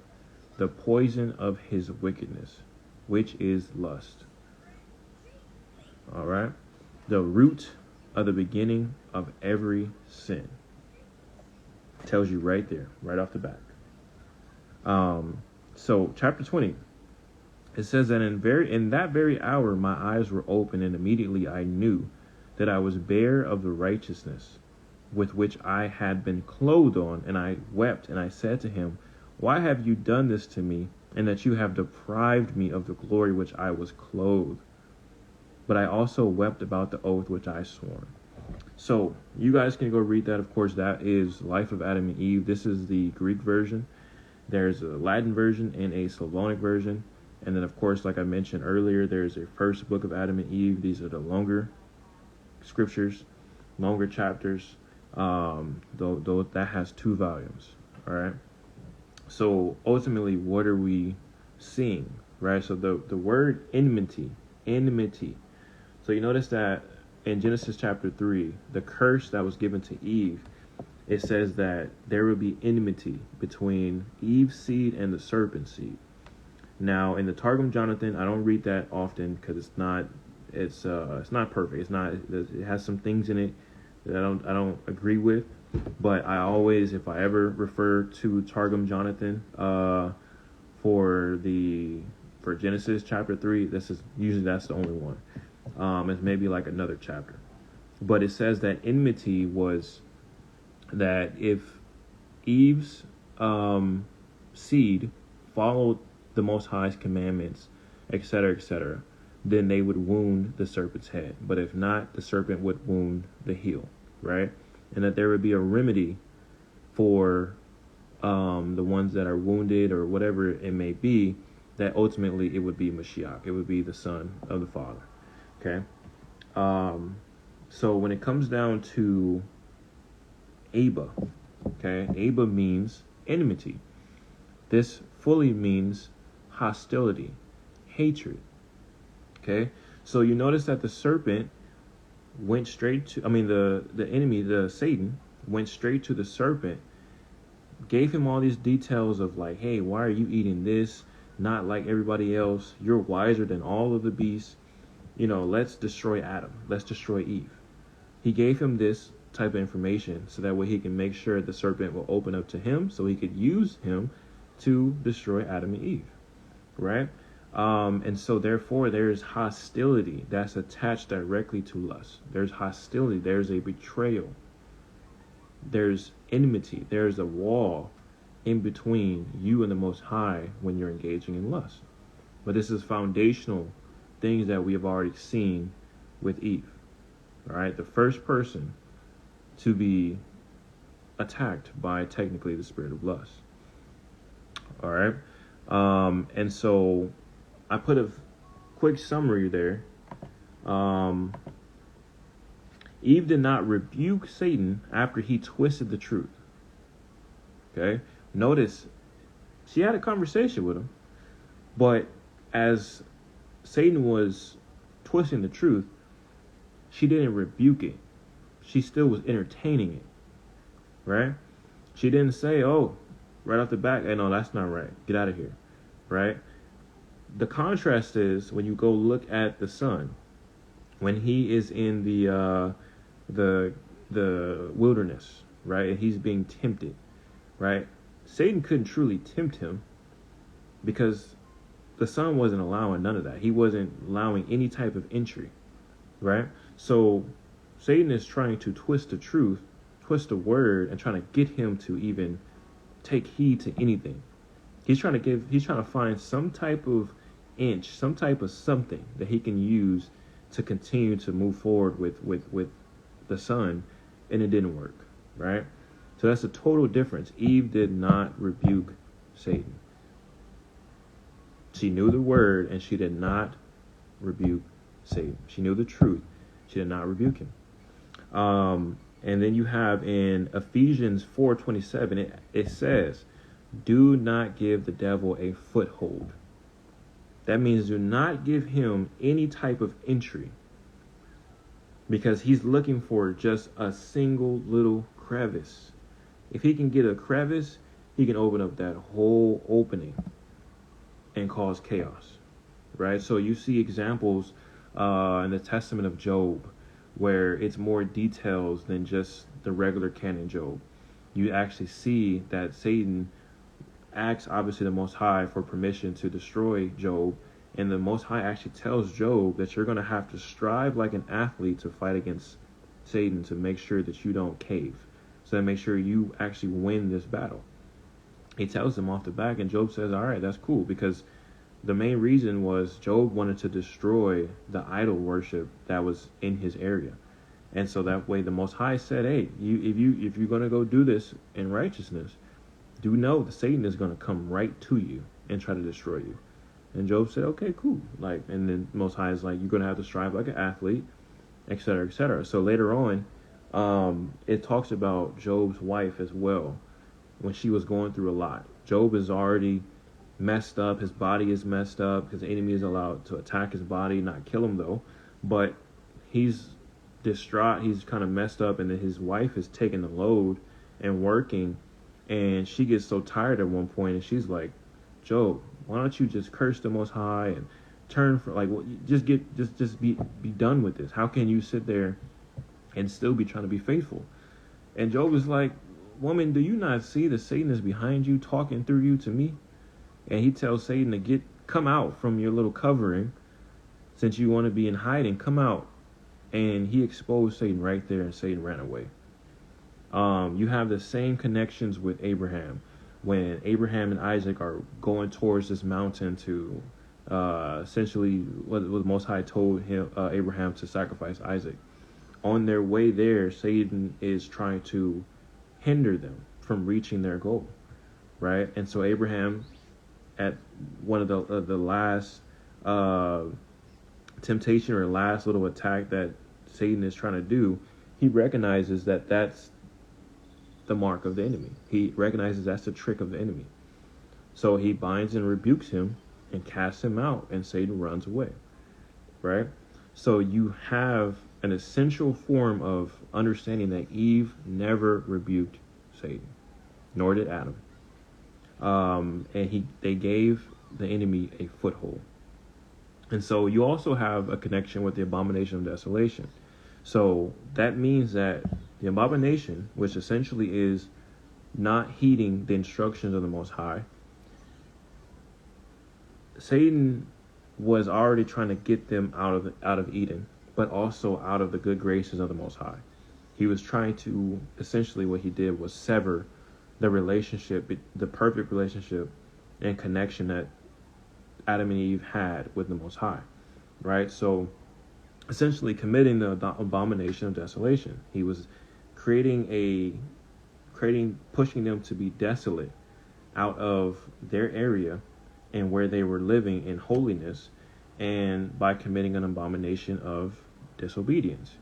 the poison of his wickedness, which is lust. All right? The root of the beginning of every sin. Tells you right there, right off the bat. So chapter 20, it says that in that very hour my eyes were open, and immediately I knew that I was bare of the righteousness with which I had been clothed on, and I wept, and I said to him, why have you done this to me, and that you have deprived me of the glory which I was clothed? But I also wept about the oath which I swore. So you guys can go read that. Of course, that is Life of Adam and Eve. This is the Greek version. There's a Latin version and a Slavonic version. And then, of course, like I mentioned earlier, there's a first book of Adam and Eve. These are the longer scriptures, longer chapters. Though that has 2 volumes. All right. So ultimately, what are we seeing? Right. So the word enmity. So you notice that in Genesis chapter 3, the curse that was given to Eve, it says that there will be enmity between Eve's seed and the serpent's seed. Now, in the Targum Jonathan, I don't read that often because it's not perfect. It has some things in it that I don't agree with. But I always, if I ever refer to Targum Jonathan for Genesis chapter 3, that's the only one. It's maybe like another chapter. But it says that enmity was that if Eve's seed followed the Most High's commandments, etc., then they would wound the serpent's head. But if not, the serpent would wound the heel, right? And that there would be a remedy for the ones that are wounded or whatever it may be, that ultimately it would be Mashiach. It would be the Son of the Father. Okay? So when it comes down to Abba, okay, Abba means enmity. This fully means hostility, hatred. Okay? So you notice that the serpent went straight to, the enemy, Satan, went straight to the serpent, gave him all these details of like, hey, why are you eating this? Not like everybody else. You're wiser than all of the beasts. Let's destroy Adam. Let's destroy Eve. He gave him this type of information so that way he can make sure the serpent will open up to him so he could use him to destroy Adam and Eve. Right? And so therefore there's hostility that's attached directly to lust. There's hostility. There's a betrayal. There's enmity. There's a wall in between you and the Most High when you're engaging in lust. But this is foundational things that we have already seen with Eve. All right, the first person to be attacked by technically the spirit of lust. All right, and so I put a quick summary there. Eve did not rebuke Satan after he twisted the truth. Okay, notice she had a conversation with him, but as Satan was twisting the truth, she didn't rebuke it. She still was entertaining it, right? She didn't say, oh, right off the bat, hey, no, that's not right. Get out of here, right? The contrast is when you go look at the son, when he is in the wilderness, right? And he's being tempted, right? Satan couldn't truly tempt him because the son wasn't allowing none of that. He wasn't allowing any type of entry, right? So Satan is trying to twist the truth, twist the word, and trying to get him to even take heed to anything. He's trying to find some type of inch, some type of something that he can use to continue to move forward with the son, and it didn't work, right? So that's a total difference. Eve did not rebuke Satan. She knew the word, and she did not rebuke Satan. She knew the truth. She did not rebuke him. And then you have in Ephesians 4:27, it says, do not give the devil a foothold. That means do not give him any type of entry, because he's looking for just a single little crevice. If he can get a crevice, he can open up that whole opening and cause chaos, right? So you see examples in the Testament of Job where it's more details than just the regular canon Job. You actually see that Satan asks, obviously, the Most High for permission to destroy Job, and the Most High actually tells Job that you're going to have to strive like an athlete to fight against Satan to make sure that you don't cave, so that make sure you actually win this battle. He tells him off the back, and Job says, all right, that's cool, because the main reason was Job wanted to destroy the idol worship that was in his area. And so that way the Most High said, hey, if you're going to go do this in righteousness, do know that Satan is going to come right to you and try to destroy you. And Job said, okay, cool. Like, and then Most High is like, you're going to have to strive like an athlete, et cetera, et cetera. So later on, it talks about Job's wife as well, when she was going through a lot. Job is already messed up. His body is messed up because the enemy is allowed to attack his body, not kill him though. But he's distraught. He's kind of messed up. And then his wife is taking the load and working. And she gets so tired at one point, and she's like, Job, why don't you just curse the Most High and turn for, like, just be done with this? How can you sit there and still be trying to be faithful? And Job is like, woman, do you not see that Satan is behind you, talking through you to me? And he tells Satan to come out from your little covering, since you want to be in hiding, come out. And he exposed Satan right there, and Satan ran away. You have the same connections with Abraham, when Abraham and Isaac are going towards this mountain to essentially what the Most High told him, Abraham, to sacrifice Isaac. On their way there, Satan is trying to hinder them from reaching their goal, right? And so Abraham, at one of the last temptation or last little attack that Satan is trying to do, he recognizes that that's the mark of the enemy. He recognizes that's the trick of the enemy. So he binds and rebukes him and casts him out, and Satan runs away, right? So you have an essential form of understanding that Eve never rebuked Satan, nor did Adam. And they gave the enemy a foothold. And so you also have a connection with the abomination of desolation. So that means that the abomination, which essentially is not heeding the instructions of the Most High, Satan was already trying to get them out of Eden, but also out of the good graces of the Most High. He was trying to, essentially what he did was sever the relationship, the perfect relationship and connection that Adam and Eve had with the Most High, right? So essentially committing the abomination of desolation. He was pushing them to be desolate out of their area and where they were living in holiness, and by committing an abomination of disobedience,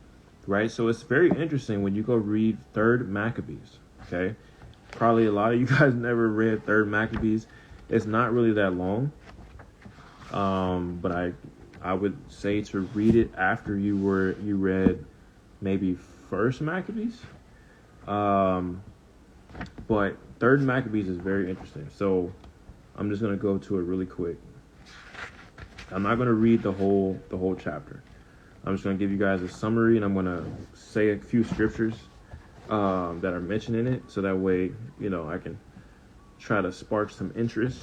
right? So it's very interesting when you go read 3rd Maccabees, okay? Probably a lot of you guys never read 3rd Maccabees. It's not really that long, but I would say to read it after you read maybe 1st Maccabees. But 3rd Maccabees is very interesting. So I'm just going to go to it really quick. I'm not going to read the whole chapter. I'm just going to give you guys a summary, and I'm going to say a few scriptures that are mentioned in it, so that way, I can try to spark some interest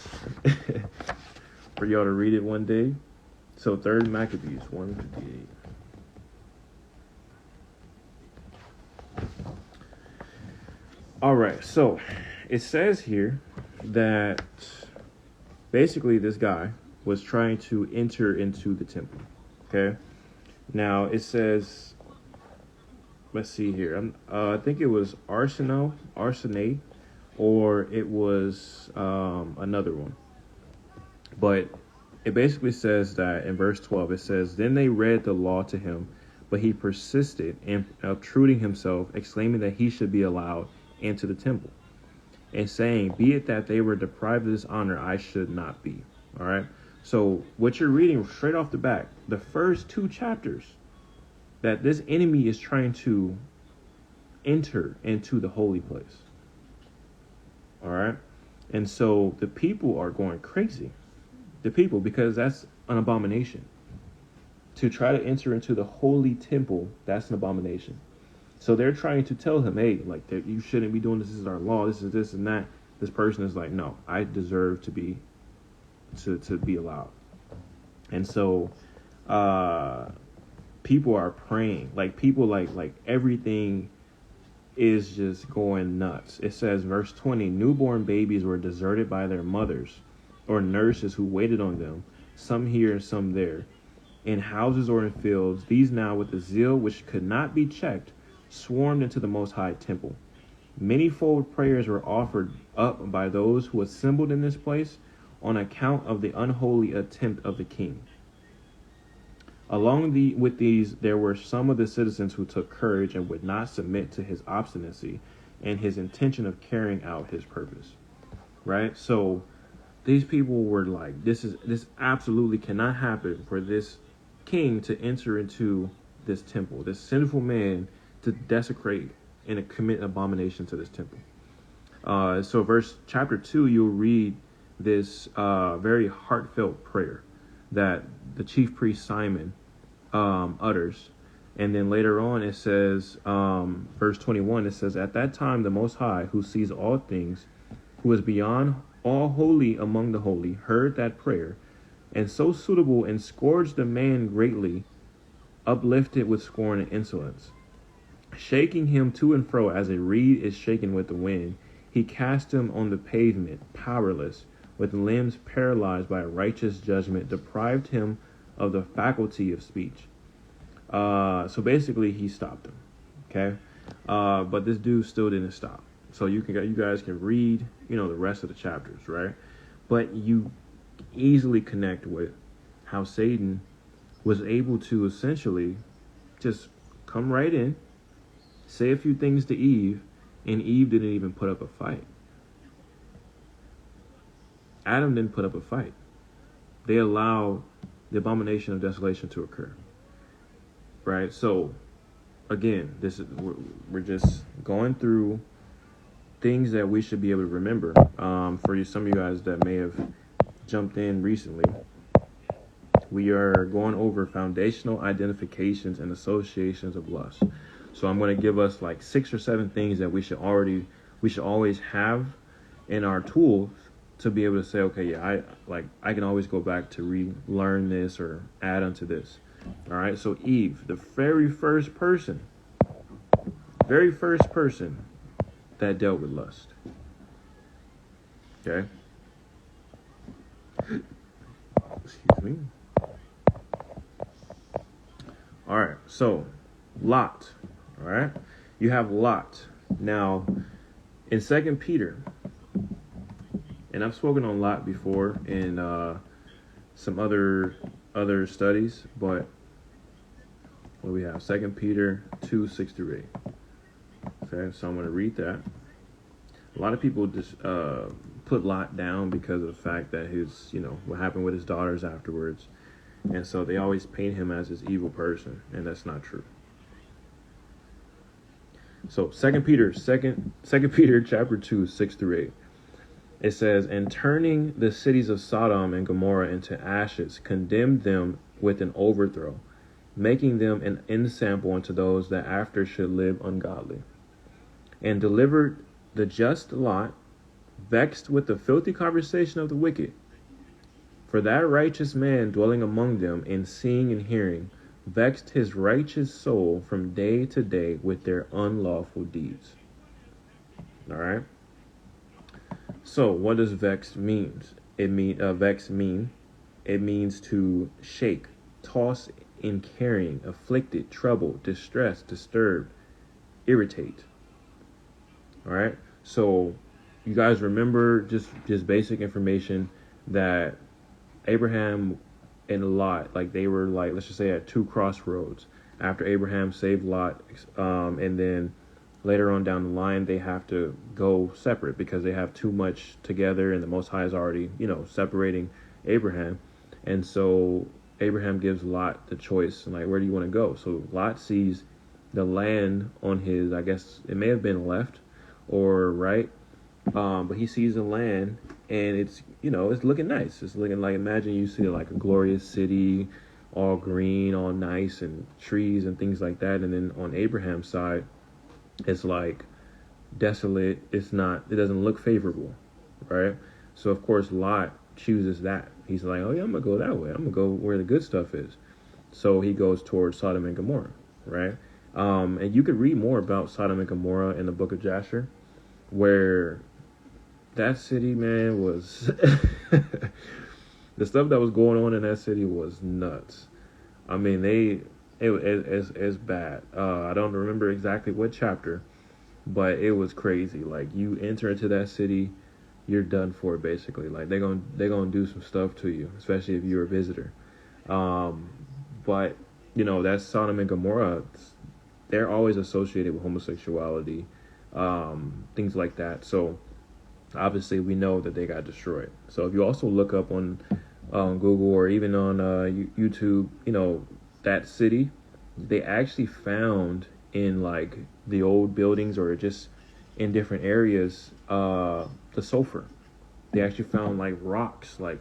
for y'all to read it one day. So 3rd Maccabees 1:58. All right, so it says here that basically this guy was trying to enter into the temple. Okay, now it says, let's see here. I think it was Arsene, or it was another one. But it basically says that in verse 12, it says, "Then they read the law to him, but he persisted in obtruding himself, exclaiming that he should be allowed into the temple, and saying, be it that they were deprived of this honor, I should not be." All right. So what you're reading straight off the back, the first 2 chapters, that this enemy is trying to enter into the holy place. All right. And so the people are going crazy. The people, because that's an abomination. To try to enter into the holy temple, that's an abomination. So they're trying to tell him, hey, like, that you shouldn't be doing this. This is our law. This is this and that. This person is like, no, I deserve to be allowed. And so people are praying. Like, people like everything is just going nuts. It says, verse 20, newborn babies were deserted by their mothers or nurses who waited on them, some here and some there, in houses or in fields. These now, with a zeal which could not be checked, swarmed into the Most High temple. Manyfold prayers were offered up by those who assembled in this place on account of the unholy attempt of the king. With these, there were some of the citizens who took courage and would not submit to his obstinacy and his intention of carrying out his purpose. Right? So these people were like, this absolutely cannot happen for this king to enter into this temple, this sinful man to desecrate and commit abomination to this temple. So chapter 2, you'll read this very heartfelt prayer that the chief priest Simon utters. And then later on it says, verse 21, it says, at that time the Most High, who sees all things, who is beyond all holy among the holy, heard that prayer, and so suitable, and scourged the man greatly, uplifted with scorn and insolence. Shaking him to and fro as a reed is shaken with the wind, he cast him on the pavement, powerless, with limbs paralyzed by a righteous judgment, deprived him of the faculty of speech. So basically, he stopped him. Okay, but this dude still didn't stop. So you guys can read, the rest of the chapters, right? But you easily connect with how Satan was able to essentially just come right in, say a few things to Eve, and Eve didn't even put up a fight. Adam didn't put up a fight. They allowed the abomination of desolation to occur. Right? So, again, we're just going through things that we should be able to remember. For some of you guys that may have jumped in recently, we are going over foundational identifications and associations of lust. So I'm going to give us like 6 or 7 things that we should always have in our tools to be able to say, okay, yeah, I can always go back to relearn this or add onto this. All right. So Eve, the very first person that dealt with lust. Okay. Excuse me. All right. So Lot. All right. You have Lot. Now, in 2 Peter, and I've spoken on Lot before in some other studies, but what do we have? 2 Peter 2, 6 through 8. Okay, so I'm going to read that. A lot of people just put Lot down because of the fact that what happened with his daughters afterwards. And so they always paint him as this evil person, and that's not true. So 2 Peter chapter 2, 6 through 8. It says, and turning the cities of Sodom and Gomorrah into ashes, condemned them with an overthrow, making them an ensample unto those that after should live ungodly. And delivered the just Lot, vexed with the filthy conversation of the wicked. For that righteous man dwelling among them, in seeing and hearing, vexed his righteous soul from day to day with their unlawful deeds. All right. So what does vex mean? Vex mean? It means to shake, toss in carrying, afflicted, troubled, distressed, disturbed, irritate. All right. So you guys remember just basic information that Abraham and Lot, like they were like, let's just say at 2 crossroads. After Abraham saved Lot, and then later on down the line, they have to go separate because they have too much together, and the Most High is already, separating Abraham. And so Abraham gives Lot the choice, like, where do you want to go? So Lot sees the land on his, I guess it may have been left or right, but he sees the land, and it's, it's looking nice. It's looking like, imagine you see like a glorious city, all green, all nice, and trees and things like that. And then on Abraham's side, it's like desolate. It doesn't look favorable, right? So of course Lot chooses that. He's like, oh yeah, I'm gonna go that way. I'm gonna go where the good stuff is. So he goes towards Sodom and Gomorrah, right? And you could read more about Sodom and Gomorrah in the book of Jasher, where that city, man, was the stuff that was going on in that city was nuts. I mean, it's bad. I don't remember exactly what chapter, but it was crazy. Like, you enter into that city, you're done for, basically. Like, they're gonna do some stuff to you, especially if you're a visitor. But that's Sodom and Gomorrah. They're always associated with homosexuality, things like that. So obviously we know that they got destroyed. So if you also look up on Google or even on YouTube, that city, they actually found in like the old buildings or just in different areas, the sulfur. They actually found like rocks like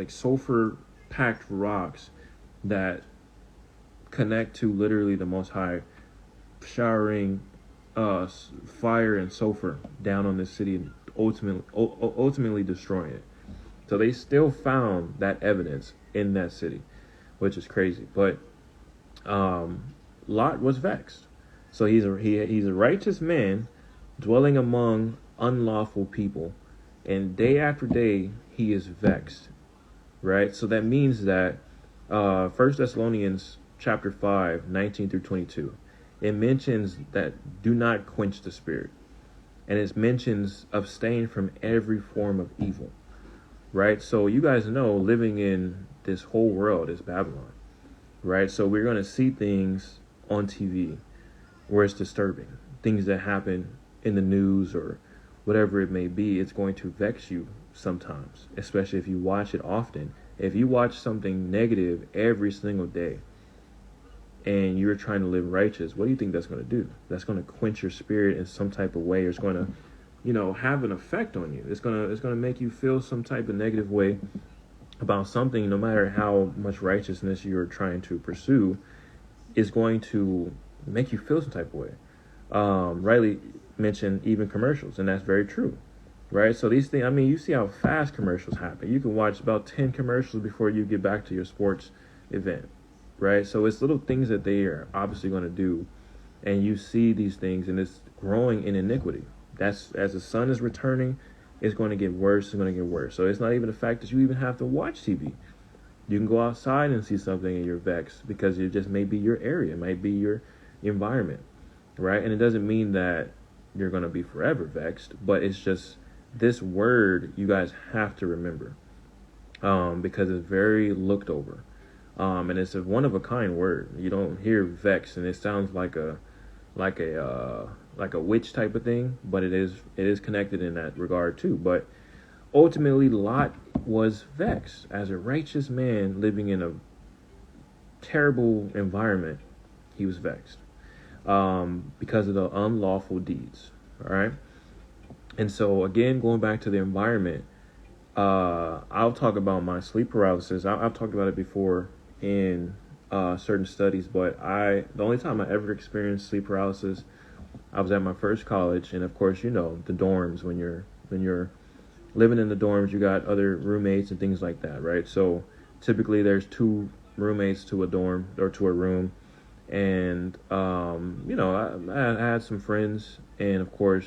sulfur packed rocks that connect to literally the Most High showering fire and sulfur down on this city and ultimately destroying it. So they still found that evidence in that city, which is crazy. But Lot was vexed. So he's a righteous man dwelling among unlawful people, and day after day he is vexed, right? So that means that 1 Thessalonians chapter 5, 19 through 22, it mentions that do not quench the spirit. And it mentions abstain from every form of evil, right? So you guys know living in this whole world is Babylon, right? So we're going to see things on TV where it's disturbing. Things that happen in the news or whatever it may be, it's going to vex you sometimes, especially if you watch it often. If you watch something negative every single day, and you're trying to live righteous, what do you think that's going to do? That's going to quench your spirit in some type of way, or it's going to, have an effect on you. It's going to make you feel some type of negative way about something, no matter how much righteousness you're trying to pursue, is going to make you feel some type of way. Riley mentioned even commercials, and that's very true, right? So these things, I mean, you see how fast commercials happen. You can watch about 10 commercials before you get back to your sports event. Right, so it's little things that they are obviously going to do, and you see these things, and it's growing in iniquity. That's as the sun is returning, it's going to get worse. It's going to get worse. So it's not even the fact that you even have to watch TV. You can go outside and see something, and you're vexed because it just may be your area, it might be your environment, right? And it doesn't mean that you're going to be forever vexed, but it's just this word you guys have to remember, because it's very looked over. And it's a one of a kind word. You don't hear vex, and it sounds like a witch type of thing, but it is connected in that regard too. But ultimately, Lot was vexed as a righteous man living in a terrible environment. He was vexed because of the unlawful deeds. All right, and so again, going back to the environment, I'll talk about my sleep paralysis. I've talked about it before in certain studies, but the only time I ever experienced sleep paralysis, I was at my first college, and of course, the dorms, when you're living in the dorms, you got other roommates and things like that, right? So typically there's 2 roommates to a dorm or to a room, and I had some friends, and of course,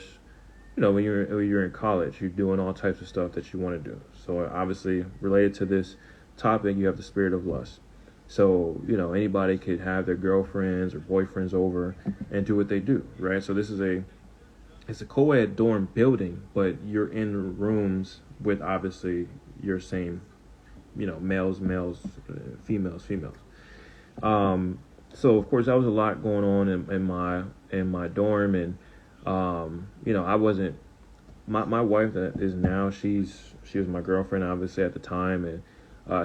when you're in college, you're doing all types of stuff that you want to do. So obviously related to this topic, you have the spirit of lust. So, anybody could have their girlfriends or boyfriends over and do what they do, right? So this is it's a co-ed dorm building, but you're in rooms with obviously your same, males, females. So of course that was a lot going on in my dorm, and I wasn't, my wife that is now, she was my girlfriend obviously at the time, and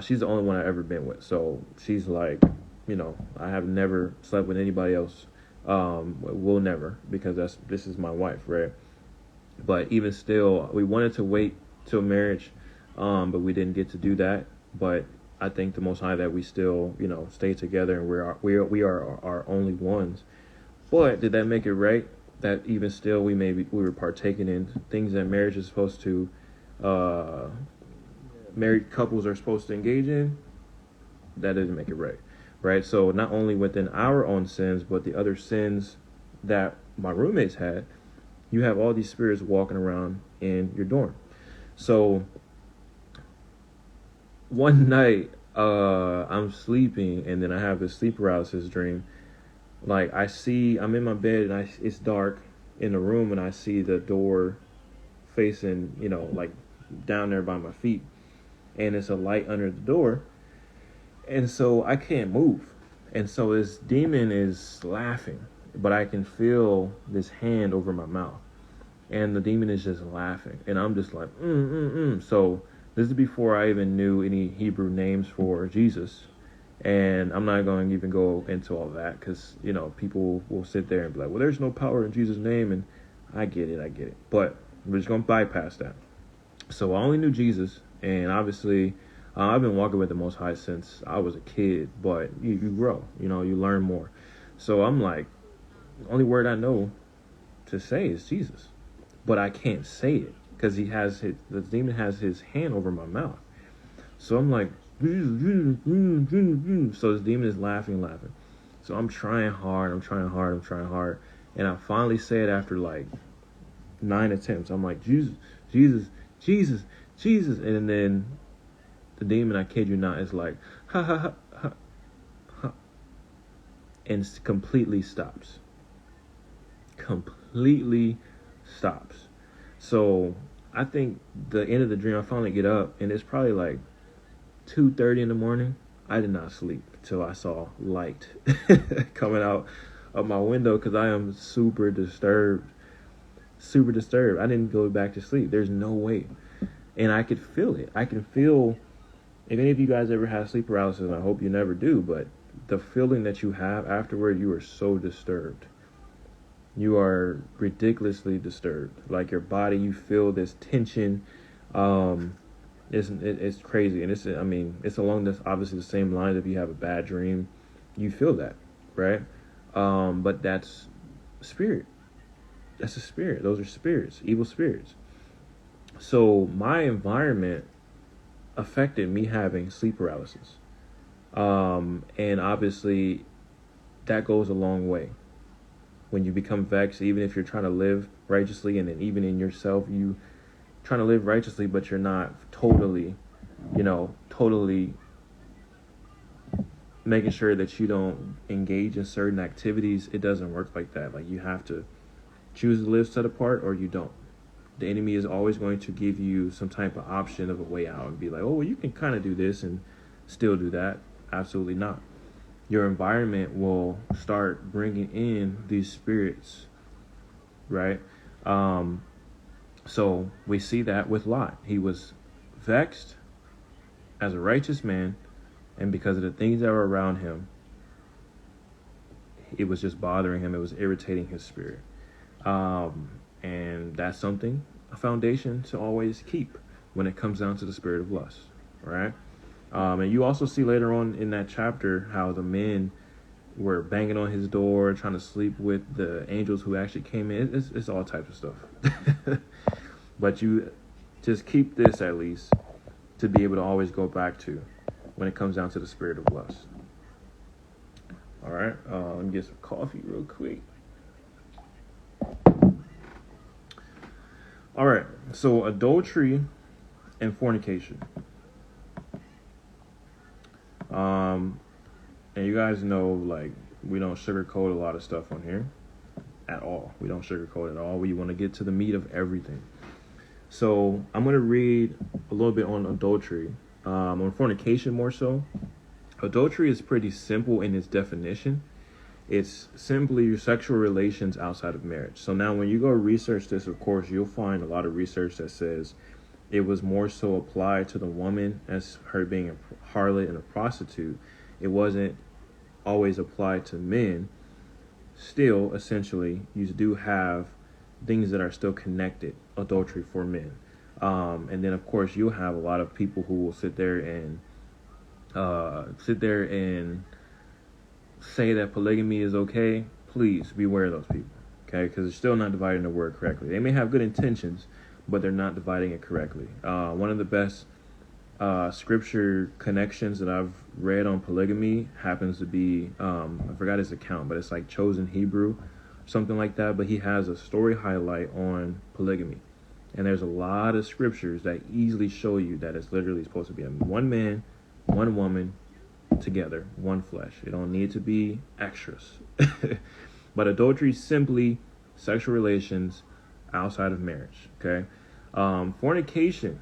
She's the only one I've ever been with. So she's like, I have never slept with anybody else. Will never, because this is my wife, right? But even still, we wanted to wait till marriage, but we didn't get to do that. But I thank the Most High that we still, stay together, and we are our only ones. But did that make it right? That even still, we were partaking in things that marriage is supposed to, married couples are supposed to engage in. That doesn't make it right, right? So not only within our own sins, but the other sins that my roommates had, you have all these spirits walking around in your dorm. So one night, I'm sleeping, and then I have this sleep paralysis dream. Like, I'm in my bed, and it's dark in the room, and I see the door facing, like down there by my feet, and it's a light under the door, and so I can't move, and so this demon is laughing, but I can feel this hand over my mouth, and the demon is just laughing, and I'm just like, So this is before I even knew any Hebrew names for Jesus. And I'm not going to even go into all that, because, people will sit there and be like, well, there's no power in Jesus' name. And I get it. But we're just going to bypass that. So I only knew Jesus. And obviously, I've been walking with the Most High since I was a kid. But you grow, you learn more. So I'm like, the only word I know to say is Jesus. But I can't say it, because the demon has his hand over my mouth. So I'm like, so this demon is laughing. So I'm trying hard. And I finally say it after like 9 attempts. I'm like, Jesus. And then the demon, I kid you not, is like, ha ha ha ha, ha, and completely stops. So I think the end of the dream, I finally get up, and it's probably like 2:30 in the morning. I did not sleep till I saw light coming out of my window, because I am super disturbed. I didn't go back to sleep. There's no way. And I could feel it. I can feel, if any of you guys ever had sleep paralysis, and I hope you never do, but the feeling that you have afterward, you are so disturbed. You are ridiculously disturbed. Like, your body, you feel this tension. It's crazy, and it's along this, obviously, the same lines. If you have a bad dream, you feel that, right? But that's spirit. That's a spirit. Those are spirits, evil spirits. So my environment affected me having sleep paralysis, and obviously that goes a long way. When you become vexed, even if you're trying to live righteously, and then even in yourself, you trying to live righteously, but you're not totally making sure that you don't engage in certain activities. It doesn't work like that. Like, you have to choose to live set apart, or you don't. The enemy is always going to give you some type of option of a way out, and be like, oh, well, you can kind of do this and still do that. Absolutely not. Your environment will start bringing in these spirits, right? So we see that with Lot. He was vexed as a righteous man, and because of the things that were around him, it was just bothering him. It was irritating his spirit. And that's something, a foundation to always keep when it comes down to the spirit of lust, right? And you also see later on in that chapter how the men were banging on his door, trying to sleep with the angels who actually came in. It's all types of stuff. But you just keep this, at least, to be able to always go back to when it comes down to the spirit of lust. All right, let me get some coffee real quick. All right, so adultery and fornication. And you guys know, like, we don't sugarcoat a lot of stuff on here at all. We don't sugarcoat at all. We want to get to the meat of everything. So I'm going to read a little bit on adultery, on fornication more so. Adultery is pretty simple in its definition. It's simply your sexual relations outside of marriage. So now when you go research this, of course, you'll find a lot of research that says it was more so applied to the woman as her being a harlot and a prostitute. It wasn't always applied to men. Still, essentially, you do have things that are still connected, adultery for men. And then, of course, you'll have a lot of people who will sit there and say that polygamy is okay. Please beware of those people, okay? Because they're still not dividing the word correctly. They may have good intentions, but they're not dividing it correctly. One of the best scripture connections that I've read on polygamy happens to be, I forgot his account, but it's like Chosen Hebrew, something like that. But he has a story highlight on polygamy. And there's a lot of scriptures that easily show you that it's literally supposed to be one man, one woman, together, one flesh. It don't need to be extras. But adultery is simply sexual relations outside of marriage, okay? Fornication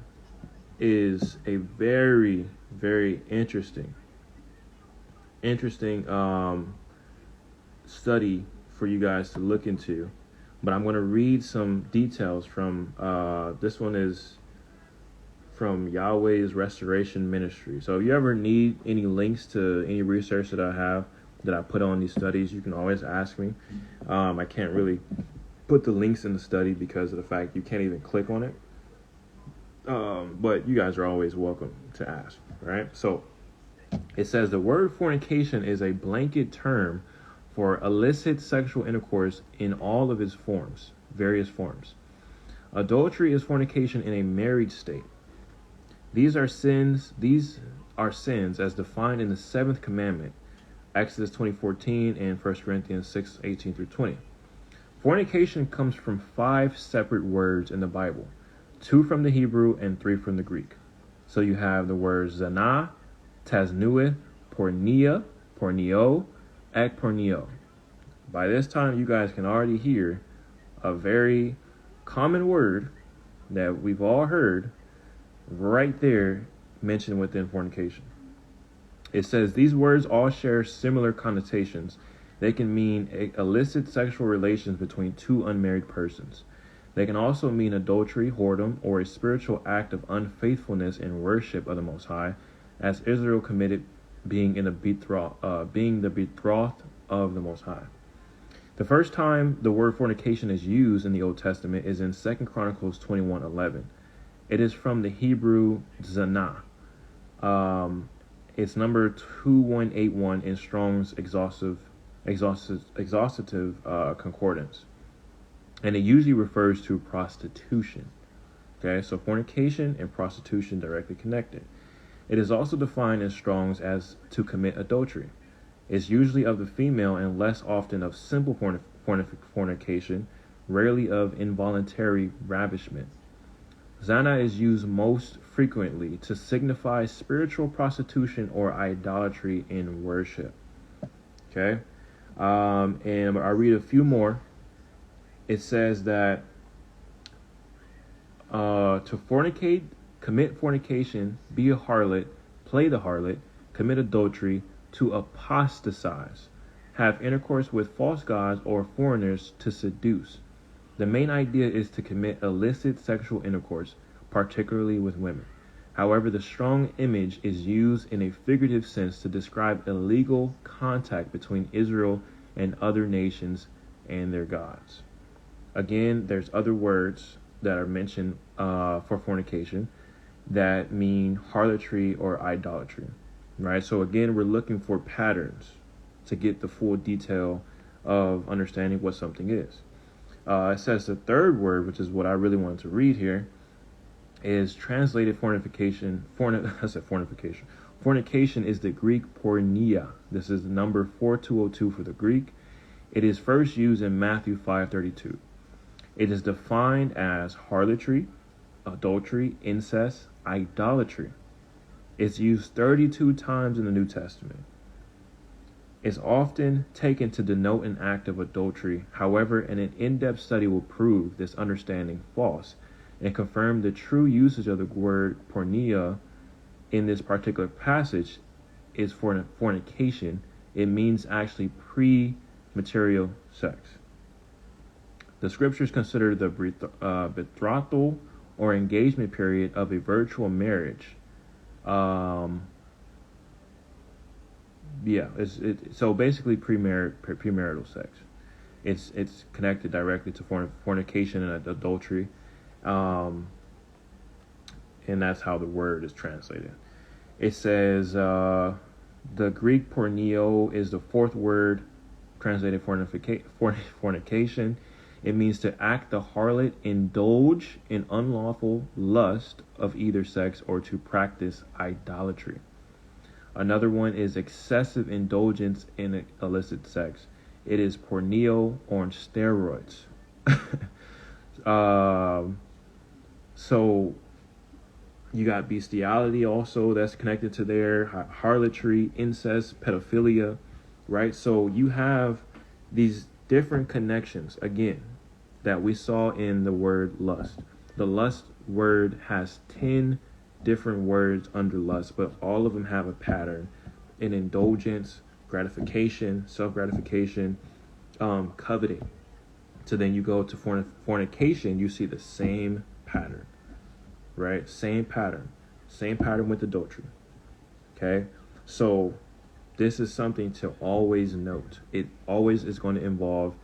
is a very, very interesting study for you guys to look into. But I'm going to read some details from, this one is from Yahweh's Restoration Ministry. So if you ever need any links to any research that I have, that I put on these studies, you can always ask me. I can't really put the links in the study because of the fact you can't even click on it. But you guys are always welcome to ask, right? So it says the word fornication is a blanket term for illicit sexual intercourse in all of its forms, various forms. Adultery is fornication in a married state. These are sins as defined in the 7th commandment, Exodus 20:14 and 1 Corinthians 6:18 through 20. Fornication comes from 5 separate words in the Bible, 2 from the Hebrew and 3 from the Greek. So you have the words zanah, taznuith, pornea, porneo, ekporneo. By this time, you guys can already hear a very common word that we've all heard right there mentioned within fornication. It says these words all share similar connotations. They can mean illicit sexual relations between 2 unmarried persons. They can also mean adultery, whoredom, or a spiritual act of unfaithfulness in worship of the Most High, as Israel committed being the betrothed of the Most High. The first time the word fornication is used in the Old Testament is in 2 Chronicles 21:11. It is from the Hebrew zanah. It's number 2181 in Strong's exhaustive concordance. And it usually refers to prostitution. Okay, so fornication and prostitution directly connected. It is also defined in Strong's as to commit adultery. It's usually of the female and less often of simple fornication, rarely of involuntary ravishment. Zana is used most frequently to signify spiritual prostitution or idolatry in worship. Okay, and I'll read a few more. It says that to fornicate, commit fornication, be a harlot, play the harlot, commit adultery, to apostatize, have intercourse with false gods or foreigners, to seduce. The main idea is to commit illicit sexual intercourse, particularly with women. However, the strong image is used in a figurative sense to describe illegal contact between Israel and other nations and their gods. Again, there's other words that are mentioned for fornication that mean harlotry or idolatry, right? So again, we're looking for patterns to get the full detail of understanding what something is. It says the third word, which is what I really wanted to read here, is translated fornication. Fornication is the Greek porneia. This is the number 4202 for the Greek. It is first used in Matthew 5:32. It is defined as harlotry, adultery, incest, idolatry. It's used 32 times in the New Testament. It's often taken to denote an act of adultery. However, an in-depth study will prove this understanding false and confirm the true usage of the word porneia in this particular passage is for fornication. It means actually pre-material sex. The scriptures consider the betrothal or engagement period of a virtual marriage. So basically premarital sex. It's connected directly to fornication and adultery, and that's how the word is translated. It says the Greek porneo is the fourth word translated fornication. It means to act the harlot, indulge in unlawful lust of either sex, or to practice idolatry. Another one is excessive indulgence in illicit sex. It is porneo on steroids. So you got bestiality also that's connected to there, harlotry, incest, pedophilia, right? So you have these different connections, again, that we saw in the word lust. The lust word has 10 different words under lust, but all of them have a pattern in indulgence, gratification, self-gratification, coveting. So then you go to fornication, you see the same pattern, right? Same pattern with adultery. Okay, so this is something to always note. It always is going to involve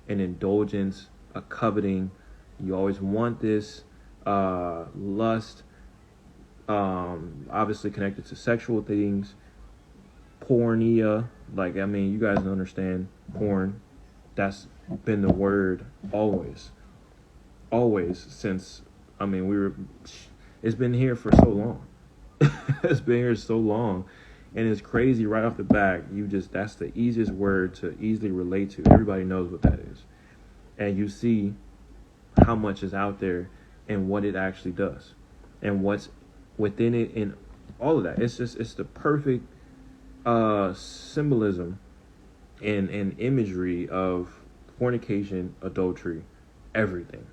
an indulgence, a coveting. You always want this, lust, obviously connected to sexual things, pornea. You guys understand porn. That's been the word always since, it's been here for so long. It's been here so long. And it's crazy right off the bat. That's the easiest word to easily relate to. Everybody knows what that is. And you see how much is out there and what it actually does and what's within it and all of that. It's the perfect symbolism and imagery of fornication, adultery, everything.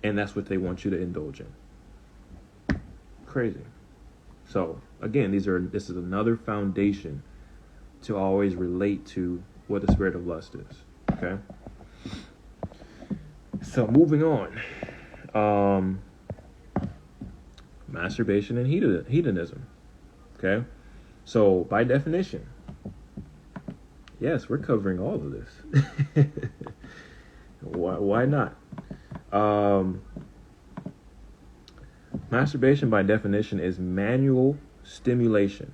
And that's what they want you to indulge in. Crazy. So again, this is another foundation to always relate to what the spirit of lust is. Okay. So moving on, masturbation and hedonism. Okay. So by definition, yes, we're covering all of this. Why not? Masturbation, by definition, is manual stimulation.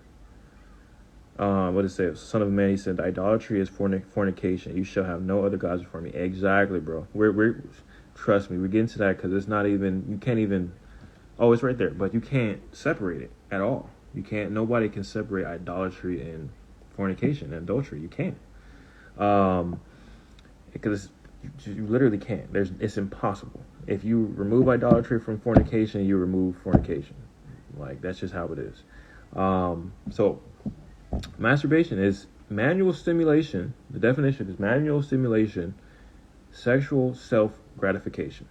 What does it say? Son of man, he said, idolatry is fornication. You shall have no other gods before me. Exactly, bro. We're trust me, we get into that because it's not even, you can't even, oh, it's right there, but you can't separate it at all. Nobody can separate idolatry and fornication and adultery. You can't. Because you literally can't. It's impossible. If you remove idolatry from fornication, you remove fornication. That's just how it is. So masturbation is manual stimulation. The definition is manual stimulation, sexual self-gratification.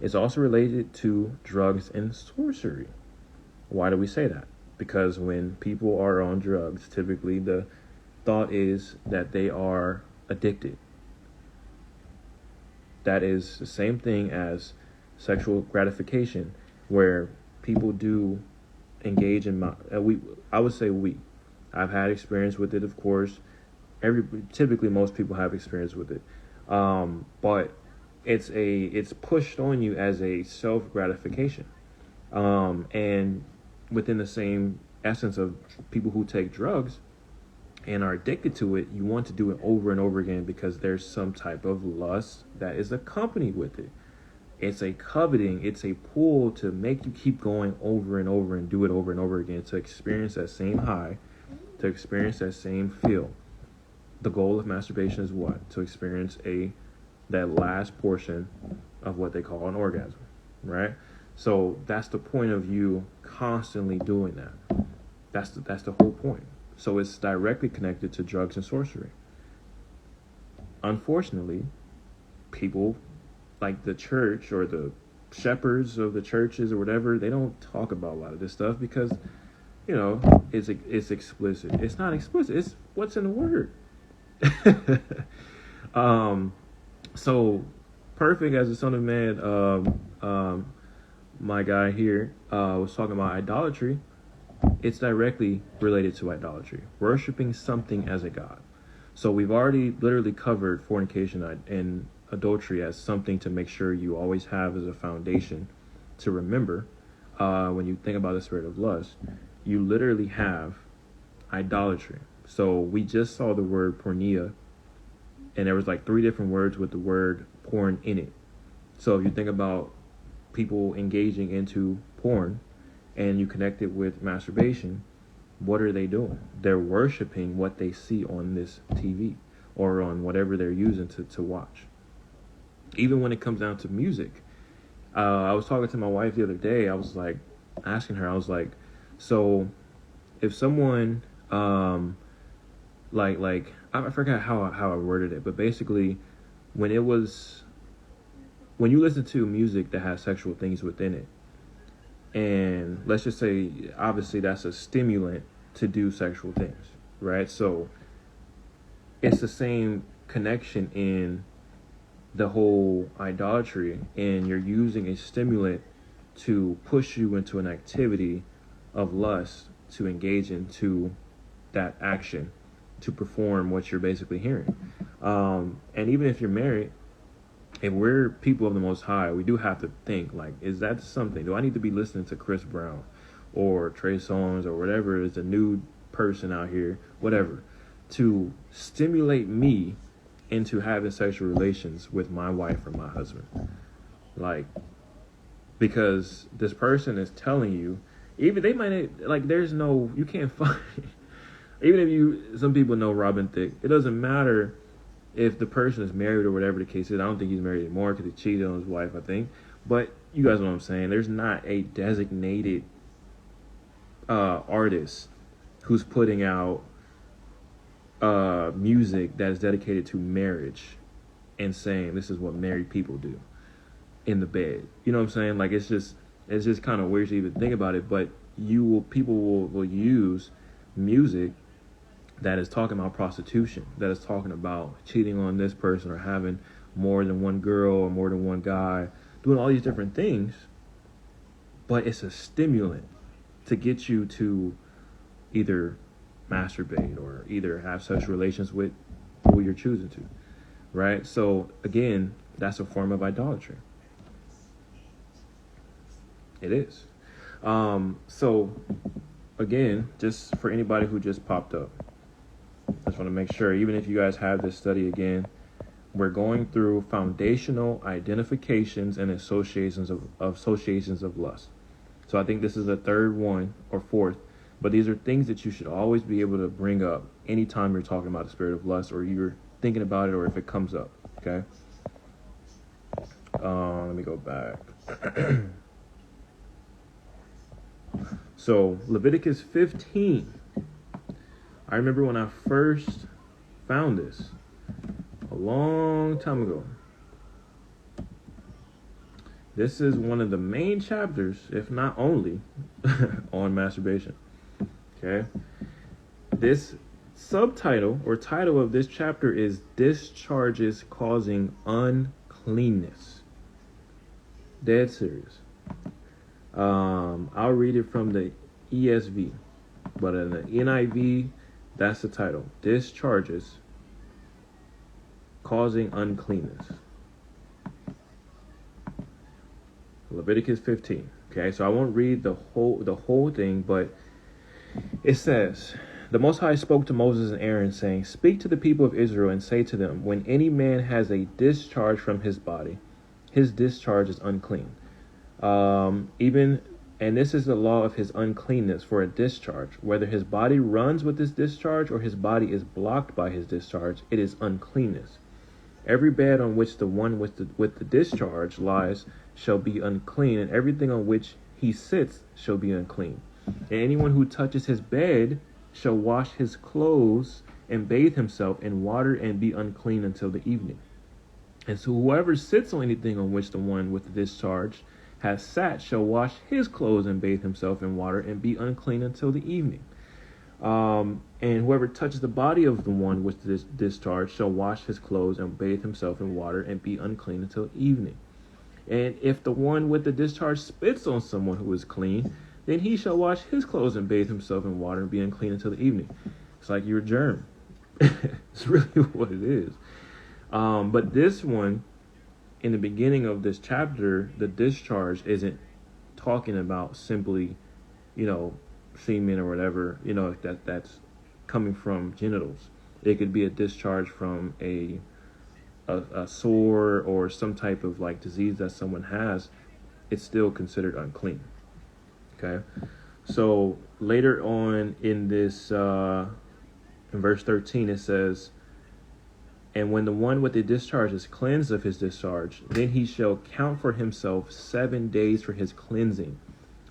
It's also related to drugs and sorcery. Why do we say that? Because when people are on drugs, typically the thought is that they are addicted. That is the same thing as sexual gratification, where people do engage in I would say I've had experience with it, of course. Typically most people have experience with it. But it's pushed on you as a self-gratification. And within the same essence of people who take drugs and are addicted to it, you want to do it over and over again because there's some type of lust that is accompanied with it. It's a coveting, it's a pull to make you keep going over and over and do it over and over again to experience that same high, to experience that same feel. The goal of masturbation is what? To experience that last portion of what they call an orgasm, right? So that's the point of you constantly doing that. That's the whole point. So it's directly connected to drugs and sorcery. Unfortunately, people like the church or the shepherds of the churches or whatever, they don't talk about a lot of this stuff because, it's explicit. It's not explicit. It's what's in the word. So perfect as the Son of Man my guy here was talking about idolatry, it's directly related to idolatry, worshiping something as a god. So we've already literally covered fornication and adultery as something to make sure you always have as a foundation to remember when you think about the spirit of lust. You literally have idolatry. So we just saw the word porneia, and there was like 3 different words with the word porn in it. So if you think about people engaging into porn and you connect it with masturbation, what are they doing? They're worshiping what they see on this TV or on whatever they're using to watch. Even when it comes down to music, I was talking to my wife the other day. I was like asking her, I was like, so if someone like I forgot how I worded it, but basically when you listen to music that has sexual things within it, and let's just say obviously that's a stimulant to do sexual things, right? So it's the same connection in the whole idolatry, and you're using a stimulant to push you into an activity of lust to engage into that action to perform what you're basically hearing. And even if you're married, if we're people of the Most High, we do have to think, like, is that something? Do I need to be listening to Chris Brown or Trey Songz or whatever is a new person out here, whatever, to stimulate me into having sexual relations with my wife or my husband? Like, because this person is telling you, even they might, like, there's no, you can't find, even if some people know Robin Thicke, it doesn't matter if the person is married or whatever the case is. I don't think he's married anymore because he cheated on his wife, I think. But you guys know what I'm saying. There's not a designated artist who's putting out music that is dedicated to marriage and saying this is what married people do in the bed. You know what I'm saying? Like, it's just kind of weird to even think about it. But people will use music that is talking about prostitution, that is talking about cheating on this person or having more than one girl or more than one guy, doing all these different things. But it's a stimulant to get you to either masturbate or either have sexual relations with who you're choosing to, right? So again, that's a form of idolatry. It is. So again, just for anybody who just popped up, I just want to make sure, even if you guys have this study again, we're going through foundational identifications and associations of lust. So I think this is the 3rd one or 4th, but these are things that you should always be able to bring up anytime you're talking about the spirit of lust or you're thinking about it or if it comes up, okay? Let me go back. So Leviticus 15. I remember when I first found this a long time ago. This is one of the main chapters, if not only, on masturbation. Okay? This subtitle or title of this chapter is Discharges Causing Uncleanness. Dead serious. I'll read it from the ESV, but in the NIV, that's the title. Discharges Causing Uncleanness. Leviticus 15. Okay, so I won't read the whole thing, but it says, the Most High spoke to Moses and Aaron, saying, speak to the people of Israel and say to them, when any man has a discharge from his body, his discharge is unclean. And this is the law of his uncleanness for a discharge. Whether his body runs with this discharge or his body is blocked by his discharge, it is uncleanness. Every bed on which the one with the discharge lies shall be unclean, and everything on which he sits shall be unclean. And anyone who touches his bed shall wash his clothes and bathe himself in water and be unclean until the evening. And so whoever sits on anything on which the one with the discharge has sat shall wash his clothes and bathe himself in water and be unclean until the evening. And whoever touches the body of the one with this discharge shall wash his clothes and bathe himself in water and be unclean until evening. And if the one with the discharge spits on someone who is clean, then he shall wash his clothes and bathe himself in water and be unclean until the evening. It's like you're a germ. It's really what it is. But this one, in the beginning of this chapter, the discharge isn't talking about simply, semen or whatever, that's coming from genitals. It could be a discharge from a sore or some type of like disease that someone has. It's still considered unclean. Okay, so later on in this, in verse 13, it says, and when the one with the discharge is cleansed of his discharge, then he shall count for himself 7 days for his cleansing,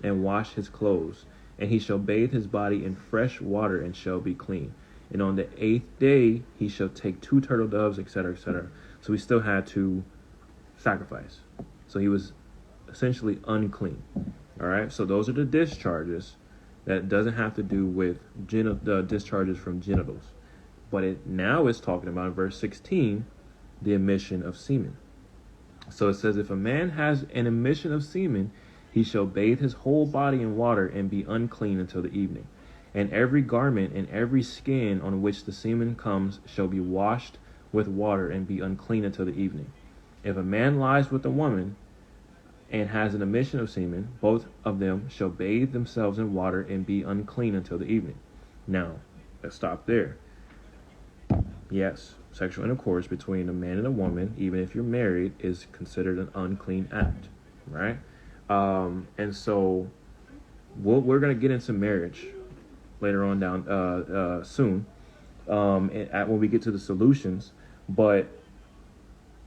and wash his clothes, and he shall bathe his body in fresh water, and shall be clean. And on the 8th day he shall take 2 turtle doves, etc., etc. So he still had to sacrifice. So he was essentially unclean. All right. So those are the discharges. That doesn't have to do with the discharges from genitals. But it now is talking about, in verse 16, the emission of semen. So it says, if a man has an emission of semen, he shall bathe his whole body in water and be unclean until the evening. And every garment and every skin on which the semen comes shall be washed with water and be unclean until the evening. If a man lies with a woman and has an emission of semen, both of them shall bathe themselves in water and be unclean until the evening. Now, let's stop there. Yes, sexual intercourse between a man and a woman, even if you're married, is considered an unclean act, right? And so we're going to get into marriage later on down soon, when we get to the solutions, but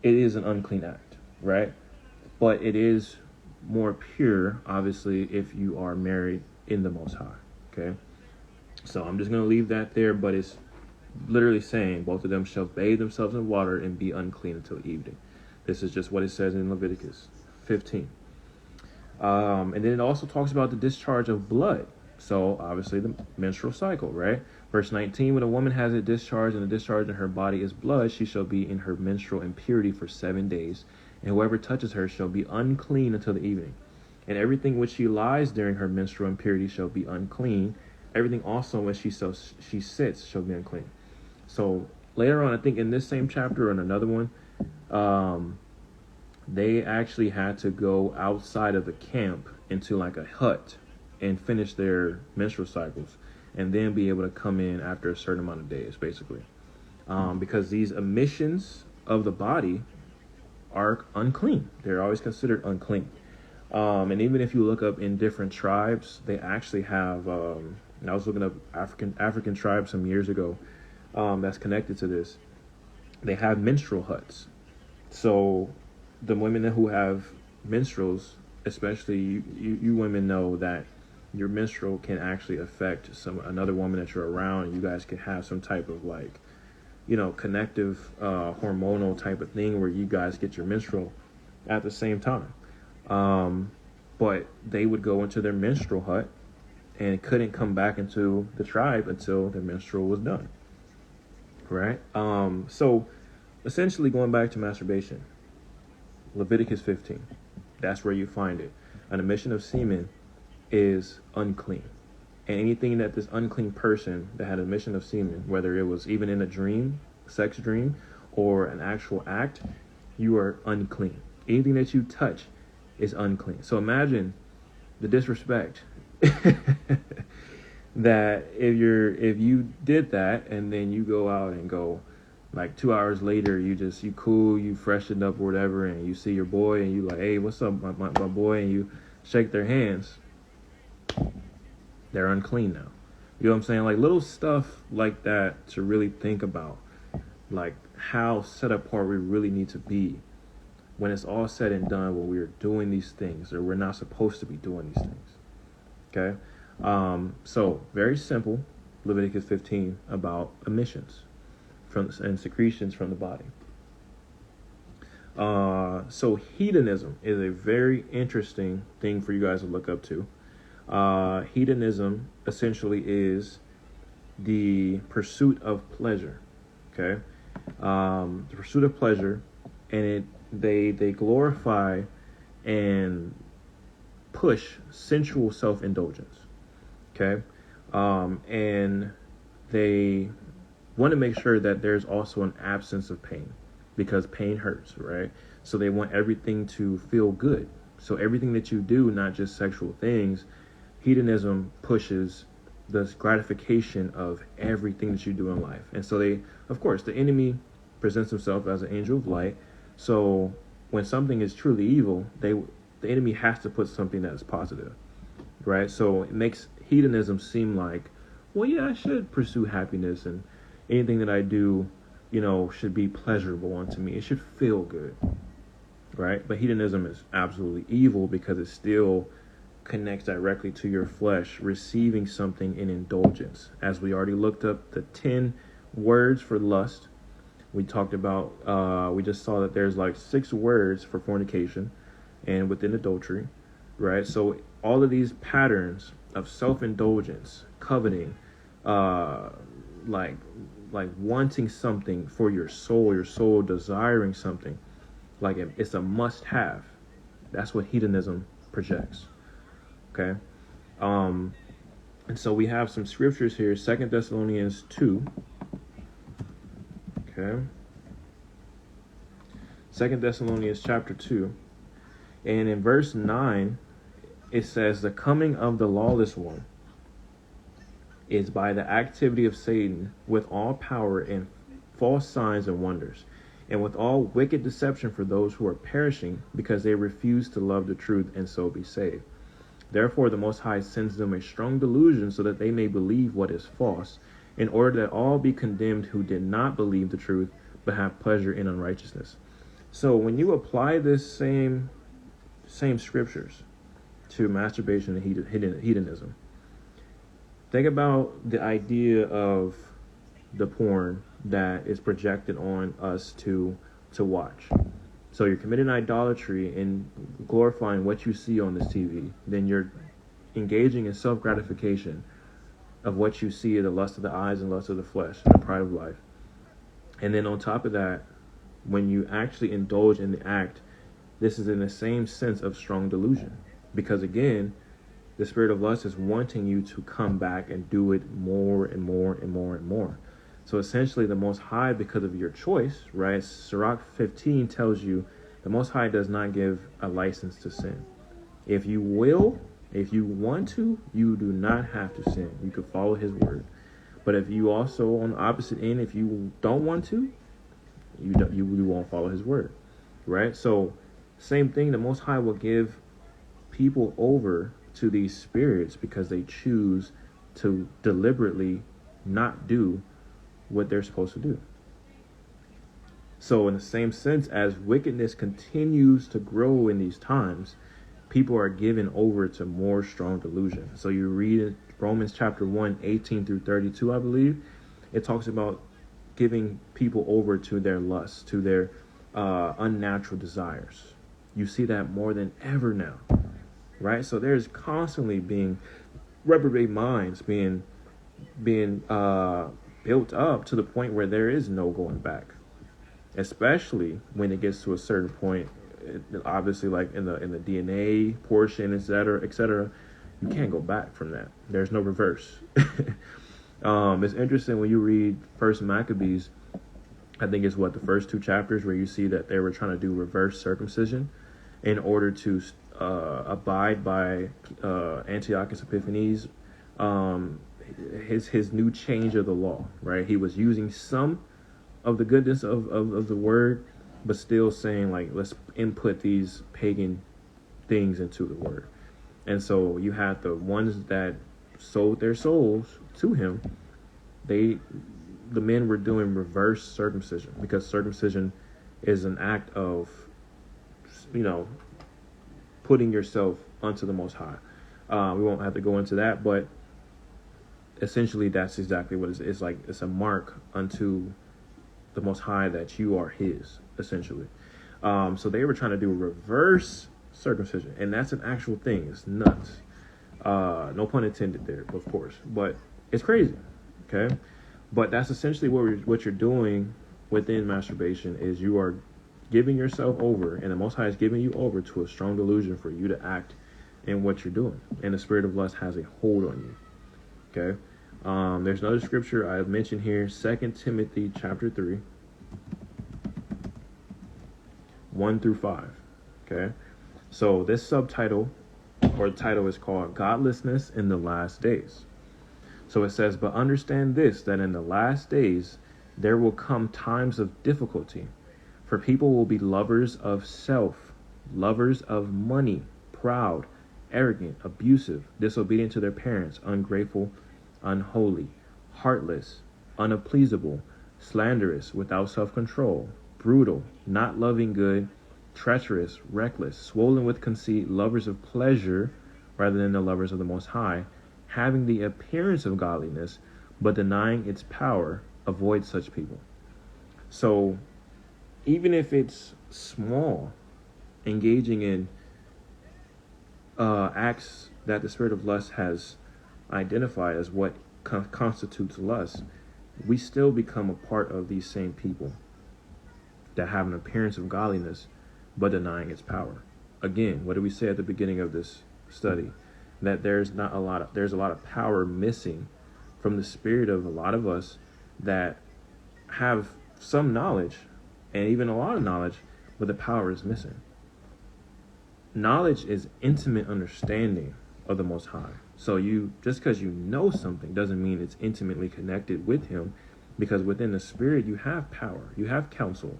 it is an unclean act, right? But it is more pure, obviously, if you are married in the Most High, okay? So I'm just going to leave that there, but it's literally saying both of them shall bathe themselves in water and be unclean until evening. This is just what it says in Leviticus 15. And then it also talks about the discharge of blood. So obviously the menstrual cycle, right? Verse 19, when a woman has a discharge and the discharge in her body is blood, she shall be in her menstrual impurity for 7 days. And whoever touches her shall be unclean until the evening. And everything which she lies during her menstrual impurity shall be unclean. Everything also when she sits shall be unclean. So later on, I think in this same chapter or in another one, they actually had to go outside of the camp into like a hut and finish their menstrual cycles and then be able to come in after a certain amount of days, basically. Because these emissions of the body are unclean. They're always considered unclean. And even if you look up in different tribes, they actually have, and I was looking up African tribes some years ago, that's connected to this. They have menstrual huts. So the women who have menstruals, especially you women, know that your menstrual can actually affect another woman that you're around, and you guys can have some type of like, connective hormonal type of thing where you guys get your menstrual at the same time. But they would go into their menstrual hut and couldn't come back into the tribe until their menstrual was done. Right? So essentially going back to masturbation, Leviticus 15, that's where you find it. An emission of semen is unclean. And anything that this unclean person that had an emission of semen, whether it was even in a dream, sex dream, or an actual act, you are unclean. Anything that you touch is unclean. So imagine the disrespect that if you did that and then you go out and go like 2 hours later, you cool, you freshened up or whatever, and you see your boy and you like, hey, what's up, my boy, and you shake their hands, they're unclean now. You know what I'm saying? Like little stuff like that to really think about, like how set apart we really need to be when it's all said and done, when we're doing these things or we're not supposed to be doing these things. Okay? So very simple, Leviticus 15 about emissions and secretions from the body. So hedonism is a very interesting thing for you guys to look up to. Hedonism essentially is the pursuit of pleasure. Okay? The pursuit of pleasure, and they glorify and push sensual self-indulgence. Okay. And they want to make sure that there's also an absence of pain, because pain hurts, right? So they want everything to feel good. So everything that you do, not just sexual things, hedonism pushes the gratification of everything that you do in life. And so they, of course, the enemy presents himself as an angel of light. So when something is truly evil, the enemy has to put something that is positive, right? So it makes hedonism seem like, well, yeah, I should pursue happiness, and anything that I do, should be pleasurable unto me. It should feel good, right? But hedonism is absolutely evil because it still connects directly to your flesh, receiving something in indulgence. As we already looked up the 10 words for lust, we talked about, we just saw that there's like 6 words for fornication and within adultery, right? So all of these patterns of self-indulgence, coveting, like wanting something for your soul desiring something, like it's a must-have. That's what hedonism projects. Okay. And so we have some scriptures here. 2 Thessalonians 2. Okay. 2 Thessalonians chapter 2. And in verse 9, it says, the coming of the lawless one is by the activity of Satan with all power and false signs and wonders, and with all wicked deception for those who are perishing, because they refuse to love the truth and so be saved. Therefore the Most High sends them a strong delusion, so that they may believe what is false, in order that all be condemned who did not believe the truth, but have pleasure in unrighteousness. So when you apply this same scriptures to masturbation and hedonism, think about the idea of the porn that is projected on us to watch. So you're committing idolatry and glorifying what you see on this TV. Then you're engaging in self-gratification of what you see, the lust of the eyes and lust of the flesh and the pride of life. And then on top of that, when you actually indulge in the act, this is in the same sense of strong delusion. Because again, the spirit of lust is wanting you to come back and do it more and more and more and more. So essentially the Most High, because of your choice, right? Sirach 15 tells you the Most High does not give a license to sin. If you want to, you do not have to sin. You could follow his word. But if you also, on the opposite end, if you don't want to, you won't follow his word, right? So same thing, the Most High will give people over to these spirits because they choose to deliberately not do what they're supposed to do. So in the same sense, as wickedness continues to grow in these times, people are given over to more strong delusion. So you read Romans chapter 1, 18 through 32, I believe. It talks about giving people over to their lusts, to their unnatural desires. You see that more than ever now, right? So there's constantly being reprobate minds being built up to the point where there is no going back, especially when it gets to a certain point. Obviously, like in the DNA portion, etc., you can't go back from that. There's no reverse. It's interesting when you read First Maccabees. I think it's the first 2 chapters where you see that they were trying to do reverse circumcision in order to abide by Antiochus Epiphanes, his new change of the law, right? He was using some of the goodness of the word, but still saying, like, let's input these pagan things into the word. And so you had the ones that sold their souls to him. The men were doing reverse circumcision, because circumcision is an act of, putting yourself unto the Most High. We won't have to go into that, but essentially that's exactly what it is. It's like, it's a mark unto the Most High that you are his, essentially. So they were trying to do reverse circumcision, and that's an actual thing. It's nuts. No pun intended there, of course, but it's crazy. Okay. But that's essentially what you're doing within masturbation, is you are giving yourself over, and the Most High is giving you over to a strong delusion for you to act in what you're doing. And the spirit of lust has a hold on you. Okay? There's another scripture I've mentioned here, 2 Timothy chapter 3, 1 through 5. Okay? So this subtitle or title is called Godlessness in the Last Days. So it says, but understand this, that in the last days there will come times of difficulty, for people will be lovers of self, lovers of money, proud, arrogant, abusive, disobedient to their parents, ungrateful, unholy, heartless, unappeasable, slanderous, without self-control, brutal, not loving good, treacherous, reckless, swollen with conceit, lovers of pleasure rather than the lovers of the Most High, having the appearance of godliness, but denying its power. Avoid such people. So even if it's small, engaging in acts that the spirit of lust has identified as what constitutes lust, we still become a part of these same people that have an appearance of godliness but denying its power. Again, what did we say at the beginning of this study? That there's a lot of power missing from the spirit of a lot of us that have some knowledge and even a lot of knowledge, but the power is missing. Knowledge is intimate understanding of the Most High. So just because you know something doesn't mean it's intimately connected with Him, because within the spirit you have power, you have counsel,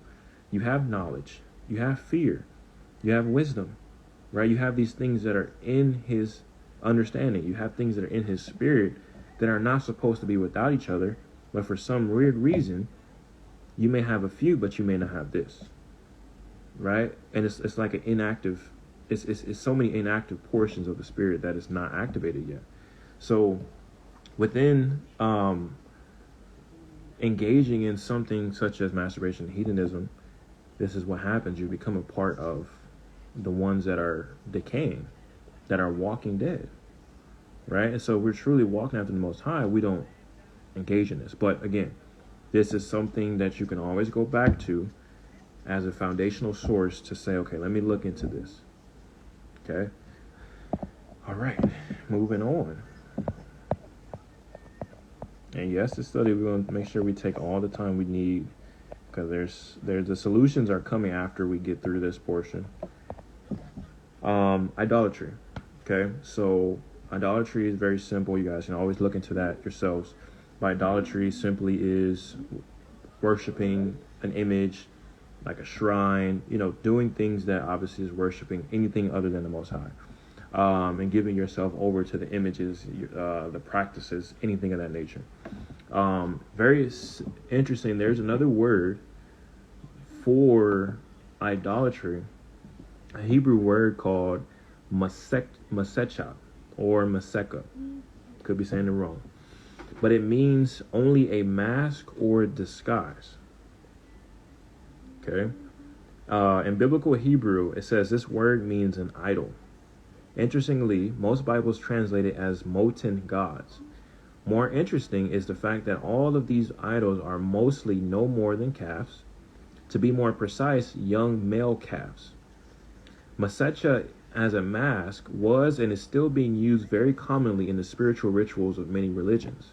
you have knowledge, you have fear, you have wisdom, right? You have these things that are in His understanding. You have things that are in His spirit that are not supposed to be without each other, but for some weird reason, you may have a few, but you may not have this, right? And it's like an inactive, it's so many inactive portions of the spirit that is not activated yet. So within engaging in something such as masturbation and hedonism, this is what happens. You become a part of the ones that are decaying, that are walking dead, right? And so we're truly walking after the Most High. We don't engage in this. But again, this is something that you can always go back to as a foundational source to say, okay, let me look into this. Okay? All right, moving on. And yes, this study, we're going to make sure we take all the time we need, because there's the solutions are coming after we get through this portion. Idolatry. Okay, so idolatry is very simple. You guys can always look into that yourselves. But idolatry simply is worshiping an image, like a shrine, doing things that obviously is worshiping anything other than the Most High, and giving yourself over to the images, the practices, anything of that nature. Very interesting. There's another word for idolatry, a Hebrew word called masecha or maseka. Could be saying it wrong. But it means only a mask or disguise. Okay? In biblical Hebrew, it says this word means an idol. Interestingly, most Bibles translate it as molten gods. More interesting is the fact that all of these idols are mostly no more than calves. To be more precise, young male calves. Masecha as a mask was and is still being used very commonly in the spiritual rituals of many religions.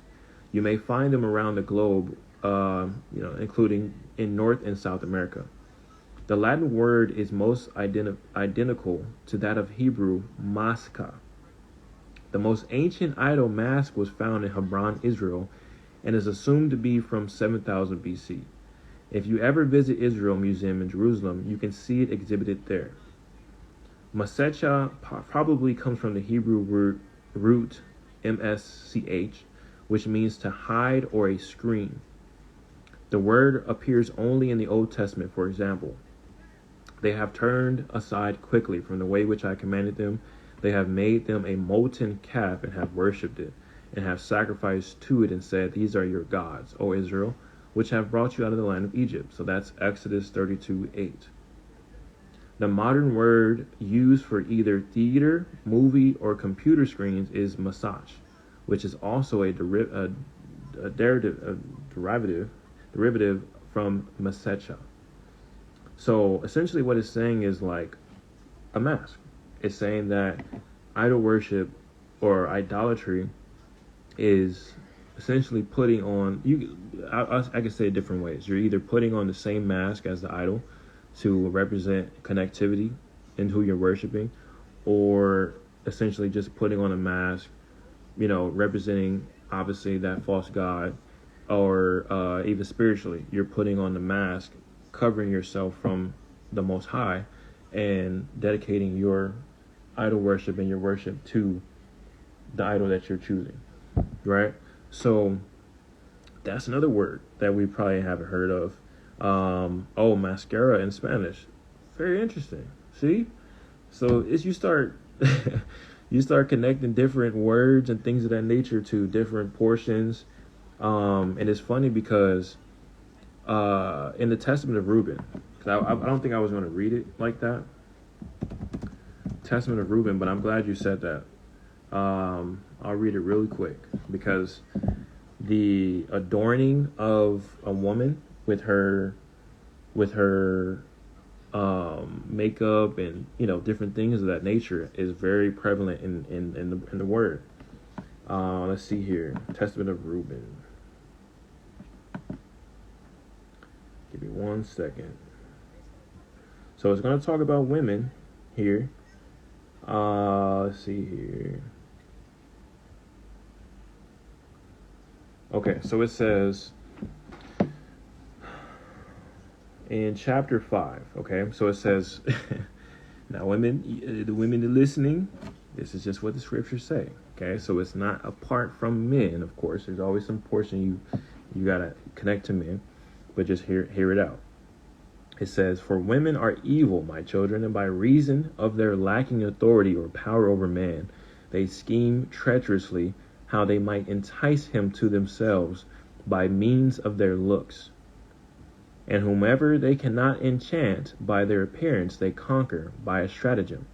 You may find them around the globe, including in North and South America. The Latin word is most identical to that of Hebrew maska. The most ancient idol mask was found in Hebron, Israel, and is assumed to be from 7000 BC. If you ever visit Israel Museum in Jerusalem, you can see it exhibited there. Masecha probably comes from the Hebrew root msch, which means to hide or a screen. The word appears only in the Old Testament. For example, they have turned aside quickly from the way which I commanded them. They have made them a molten calf and have worshipped it, and have sacrificed to it and said, these are your gods, O Israel, which have brought you out of the land of Egypt. So that's Exodus 32:8. The modern word used for either theater, movie, or computer screens is massage, which is also a derivative from masecha. So essentially what it's saying is like a mask. It's saying that idol worship or idolatry is essentially putting on you. I can say it different ways. You're either putting on the same mask as the idol to represent connectivity in who you're worshiping, or essentially just putting on a mask, representing obviously that false god, or even spiritually, you're putting on the mask, covering yourself from the Most High, and dedicating your idol worship and your worship to the idol that you're choosing, right? So that's another word that we probably haven't heard of. Mascara in Spanish. Very interesting. See? So as you start you start connecting different words and things of that nature to different portions. And it's funny because in the Testament of Reuben, because I don't think I was going to read it like that. Testament of Reuben, but I'm glad you said that. I'll read it really quick, because the adorning of a woman with her makeup and different things of that nature is very prevalent in the word. Let's see here, Testament of Reuben. Give me 1 second. So it's going to talk about women here. Let's see here. Okay, so it says in chapter 5, okay, so it says, now women, the women that are listening, this is just what the scriptures say, okay? So it's not apart from men, of course. There's always some portion you got to connect to men, but just hear it out. It says, "For women are evil, my children, and by reason of their lacking authority or power over man, they scheme treacherously how they might entice him to themselves by means of their looks. And whomever they cannot enchant by their appearance, they conquer by a stratagem.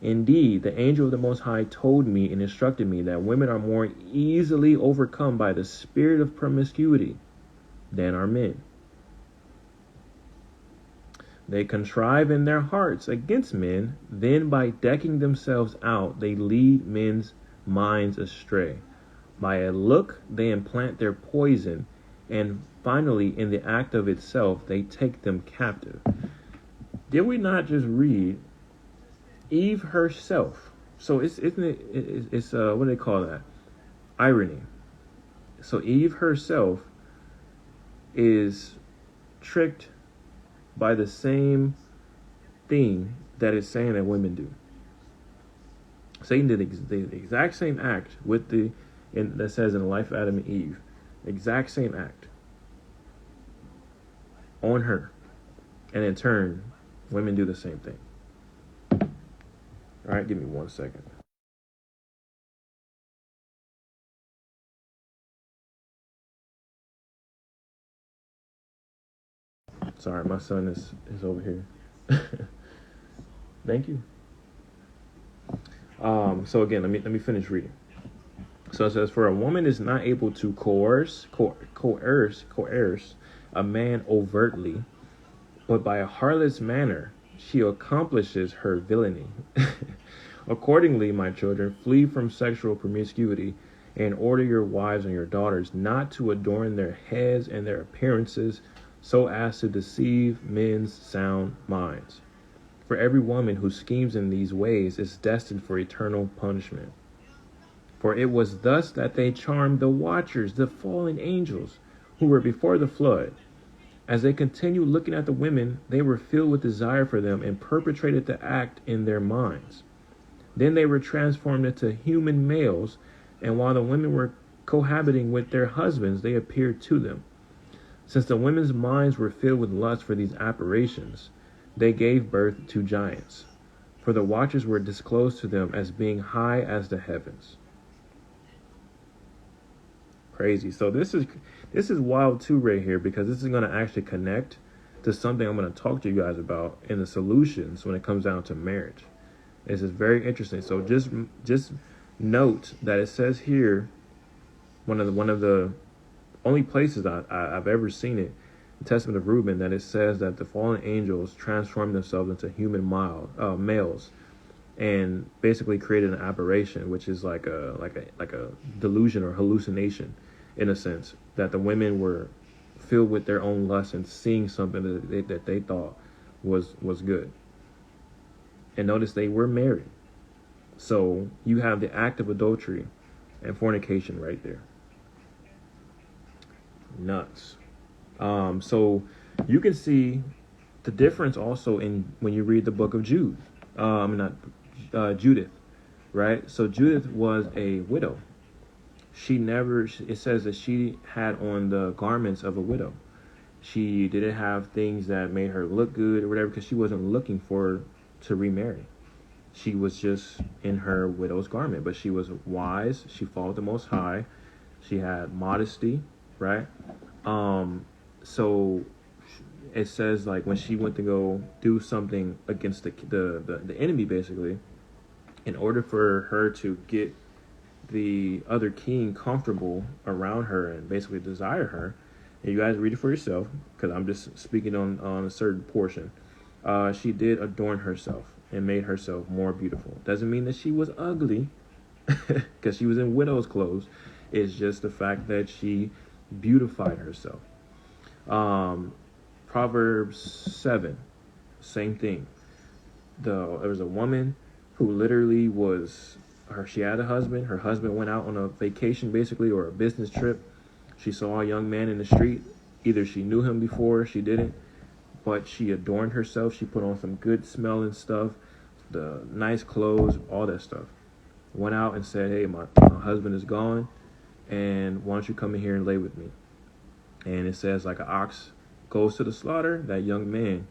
Indeed, the angel of the Most High told me and instructed me that women are more easily overcome by the spirit of promiscuity than are men. They contrive in their hearts against men, then by decking themselves out, they lead men's minds astray. By a look, they implant their poison, and finally, in the act of itself, they take them captive." Did we not just read Eve herself? So it's what do they call that? Irony. So Eve herself is tricked by the same thing that it's saying that women do. Satan did the exact same act with that says in the life of Adam and Eve. Exact same act on her. And in turn, women do the same thing. All right, give me 1 second. Sorry, my son is over here. Thank you. So again, let me finish reading. So it says, "For a woman is not able to coerce a man overtly, but by a heartless manner she accomplishes her villainy. Accordingly, my children, flee from sexual promiscuity, and order your wives and your daughters not to adorn their heads and their appearances so as to deceive men's sound minds. For every woman who schemes in these ways is destined for eternal punishment. For it was thus that they charmed the watchers, the fallen angels, who were before the flood. As they continued looking at the women, they were filled with desire for them and perpetrated the act in their minds. Then they were transformed into human males, and while the women were cohabiting with their husbands, they appeared to them. Since the women's minds were filled with lust for these aberrations, they gave birth to giants. For the watchers were disclosed to them as being high as the heavens." Crazy. So this is wild too right here, because this is going to actually connect to something I'm going to talk to you guys about in the solutions when it comes down to marriage. This is very interesting. So just note that it says here, one of the only places I've ever seen it, Testament of Reuben, that it says that the fallen angels transformed themselves into human males, and basically created an aberration, which is like a delusion or hallucination, in a sense, that the women were filled with their own lust and seeing something that they thought was good. And notice they were married. So you have the act of adultery and fornication right there. Nuts. So you can see the difference also in when you read the book of Judith, right? So Judith was a widow. It says that she had on the garments of a widow. She didn't have things that made her look good or whatever, because she wasn't looking to remarry. She was just in her widow's garment, but she was wise. She followed the Most High. She had modesty, right? So it says, like, when she went to go do something against the enemy, basically, in order for her to get the other king comfortable around her and basically desire her, and you guys read it for yourself, because I'm just speaking on a certain portion. She did adorn herself and made herself more beautiful. Doesn't mean that she was ugly, because she was in widow's clothes. It's just the fact that she beautified herself. Proverbs 7, same thing. There was a woman who literally she had a husband. Her husband went out on a vacation, basically, or a business trip. She saw a young man in the street. Either she knew him before or she didn't, but she adorned herself. She put on some good smelling stuff, the nice clothes, all that stuff. Went out and said, hey, my husband is gone, and why don't you come in here and lay with me? And it says, like an ox goes to the slaughter, that young man,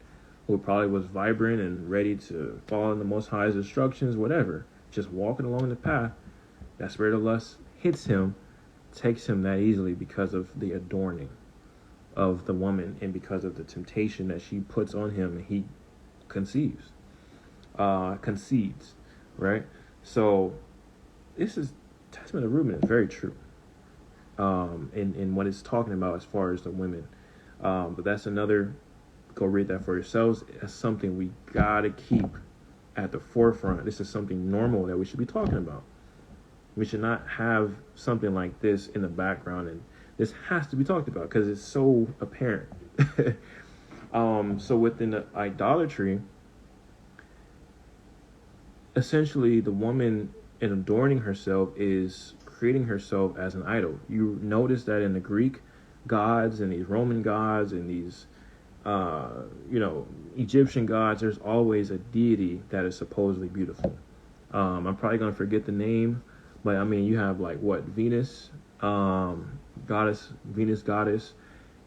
who probably was vibrant and ready to follow in the Most High's instructions, whatever, just walking along the path, that spirit of lust hits him, takes him that easily because of the adorning of the woman and because of the temptation that she puts on him, and he concedes, right? So this is Testament of Reuben is very true in what it's talking about as far as the women. But that's another, go read that for yourselves. That's something we gotta keep at the forefront. This is something normal that we should be talking about. We should not have something like this in the background, and this has to be talked about because it's so apparent. So within the idolatry, essentially the woman in adorning herself is creating herself as an idol. You notice that in the Greek gods and these Roman gods and these Egyptian gods, there's always a deity that is supposedly beautiful. I'm probably going to forget the name, but I mean, you have like Venus, goddess,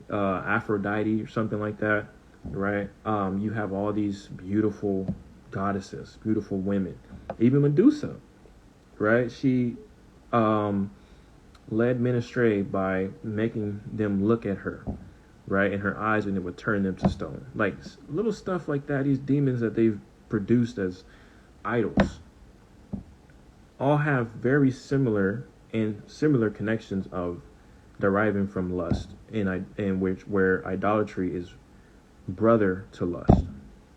Aphrodite or something like that, right? You have all these beautiful goddesses, beautiful women, even Medusa, right? She led men astray by making them look at her, right, in her eyes, and it would turn them to stone. Like little stuff like that, these demons that they've produced as idols all have very similar connections of deriving from lust, in where idolatry is brother to lust,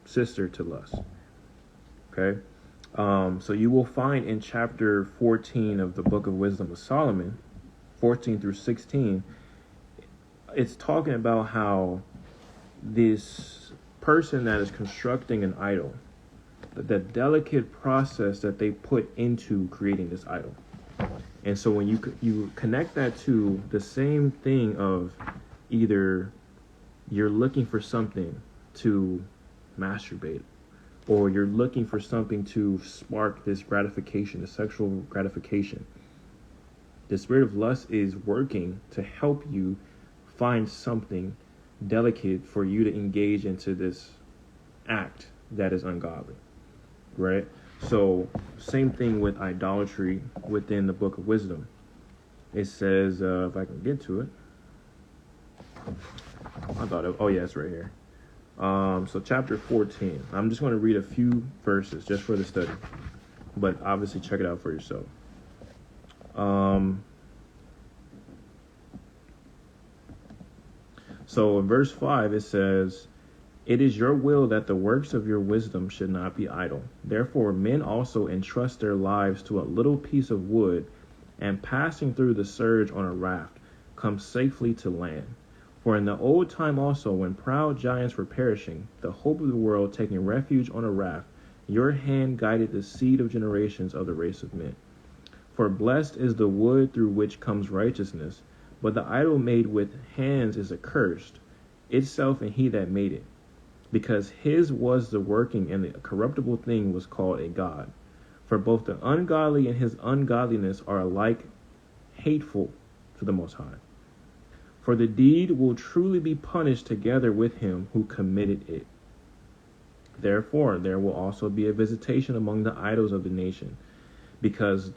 sister to lust. Okay, so you will find in chapter 14 of the Book of Wisdom of Solomon, 14 through 16, it's talking about how this person that is constructing an idol, the delicate process that they put into creating this idol. And so when you connect that to the same thing of either you're looking for something to masturbate, or you're looking for something to spark this gratification, the sexual gratification, the spirit of lust is working to help you find something delicate for you to engage into this act that is ungodly, right? So same thing with idolatry within the Book of Wisdom. It says, if I can get to it, it's right here. So chapter 14, I'm just going to read a few verses just for the study, but obviously check it out for yourself. So in verse 5, it says, "It is your will that the works of your wisdom should not be idle. Therefore, men also entrust their lives to a little piece of wood, and passing through the surge on a raft, come safely to land. For in the old time also, when proud giants were perishing, the hope of the world taking refuge on a raft, your hand guided the seed of generations of the race of men. For blessed is the wood through which comes righteousness, but the idol made with hands is accursed, itself and he that made it. Because his was the working, and the corruptible thing was called a god. For both the ungodly and his ungodliness are alike hateful to the Most High. For the deed will truly be punished together with him who committed it. Therefore, there will also be a visitation among the idols of the nation, because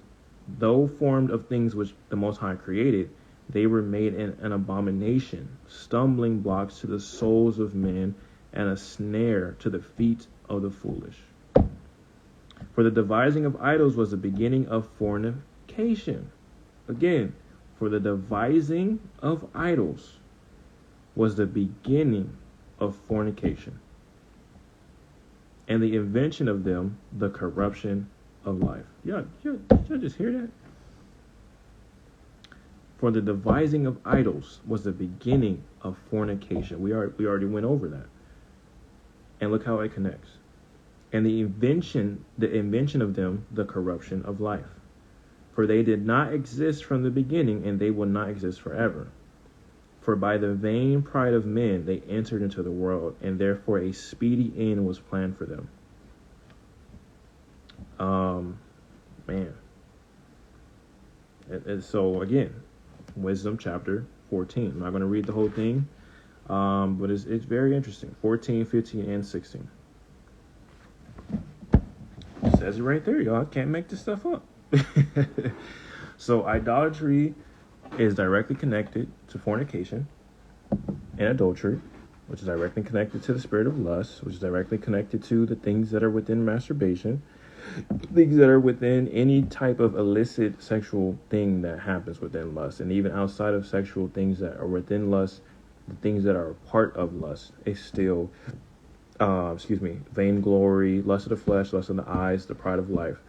though formed of things which the Most High created, they were made an abomination, stumbling blocks to the souls of men, and a snare to the feet of the foolish. For the devising of idols was the beginning of fornication." Again, for the devising of idols was the beginning of fornication, and the invention of them, the corruption of life. Y'all just hear that? For the devising of idols was the beginning of fornication. We already went over that. And look how it connects. And the invention of them, the corruption of life. For they did not exist from the beginning, and they will not exist forever. For by the vain pride of men they entered into the world, and therefore a speedy end was planned for them. Man. And so again, Wisdom chapter 14. I'm not going to read the whole thing, but it's very interesting. 14, 15, and 16. It says it right there, y'all. Can't make this stuff up. So idolatry is directly connected to fornication and adultery, which is directly connected to the spirit of lust, which is directly connected to the things that are within masturbation, things that are within any type of illicit sexual thing that happens within lust. And even outside of sexual things that are within lust, the things that are a part of lust is still, vainglory, lust of the flesh, lust of the eyes, the pride of life.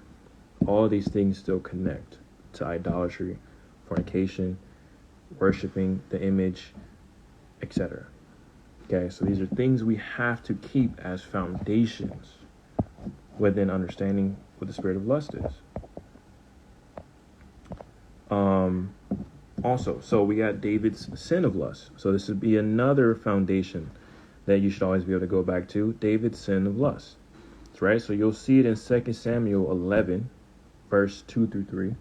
All of these things still connect to idolatry, fornication, worshiping the image, etc. Okay, so these are things we have to keep as foundations within understanding what the spirit of lust is. Also, so we got David's sin of lust. So this would be another foundation that you should always be able to go back to. David's sin of lust. That's right. So you'll see it in 2 Samuel 11, verse 2 through 3.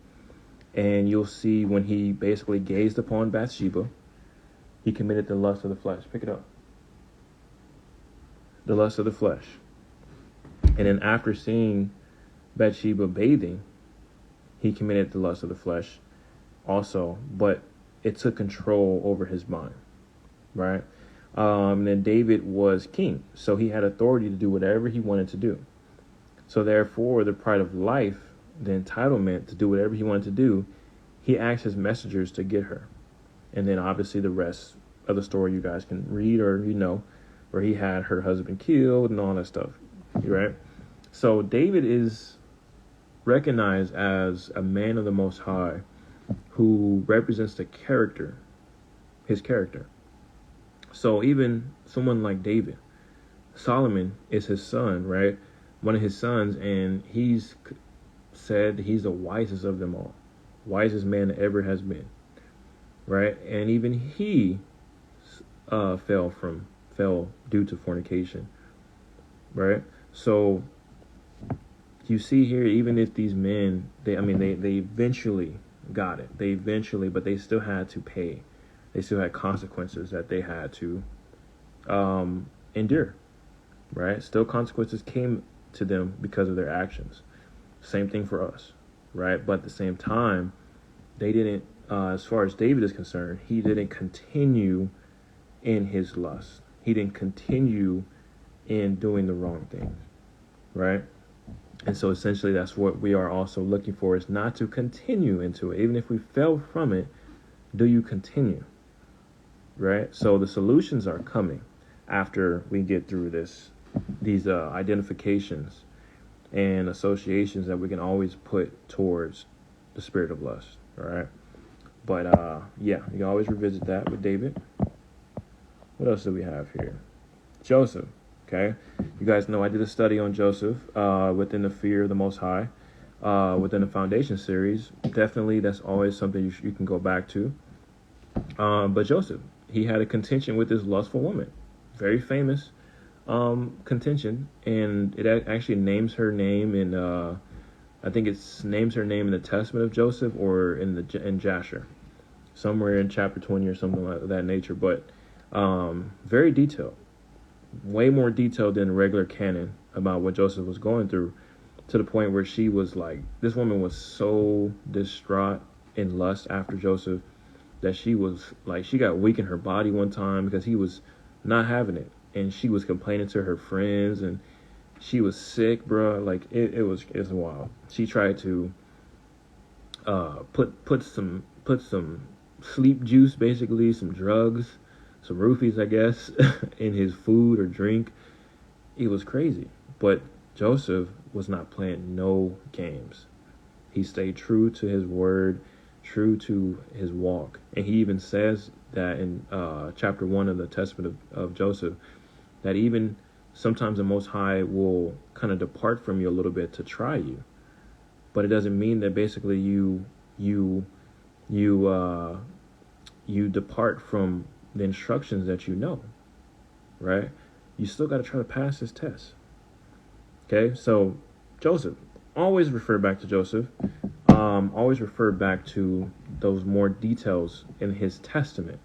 And you'll see when he basically gazed upon Bathsheba, he committed the lust of the flesh. Pick it up. The lust of the flesh. And then after seeing Bathsheba bathing, he committed the lust of the flesh also, but it took control over his mind, right? And then David was king, so he had authority to do whatever he wanted to do. So therefore, the pride of life, the entitlement to do whatever he wanted to do, he asked his messengers to get her. And then obviously the rest of the story you guys can read, or where he had her husband killed and all that stuff, right? So David is recognized as a man of the Most High who represents his character. So even someone like David, Solomon is his son, right? One of his sons, and he's said he's the wisest of them all, wisest man that ever has been, right? And even he fell due to fornication, right? So you see here, even if these men, they eventually got it. But they still had to pay. They still had consequences that they had to endure, right? Still consequences came to them because of their actions. Same thing for us, right? But at the same time, they didn't, as far as David is concerned, he didn't continue in his lust. He didn't continue in doing the wrong thing, right? And so essentially that's what we are also looking for, is not to continue into it. Even if we fell from it, do you continue? right? So the solutions are coming after we get through these identifications and associations that we can always put towards the spirit of lust, all right? But yeah, you can always revisit that with David. What else do we have here? Joseph, okay? You guys know I did a study on Joseph within the Fear of the Most High, within the Foundation series. Definitely, that's always something you can go back to. But Joseph, he had a contention with this lustful woman. Very famous contention, and it actually names her name in, I think it names her name in the Testament of Joseph or in Jasher, somewhere in chapter 20 or something like that nature. But very detailed, way more detailed than regular canon about what Joseph was going through, to the point where she was like, this woman was so distraught in lust after Joseph that she was like, she got weak in her body one time because he was not having it, and she was complaining to her friends, and she was sick, bro. Like it was wild. She tried to put some sleep juice, basically some drugs, some roofies, I guess, in his food or drink. It was crazy. But Joseph was not playing no games. He stayed true to his word, true to his walk. And he even says that in chapter 1 of the Testament of Joseph, that even sometimes the Most High will kind of depart from you a little bit to try you. But it doesn't mean that basically you depart from the instructions that you know, right? You still got to try to pass this test. Okay, so Joseph, always refer back to Joseph. Always refer back to those more details in his testament.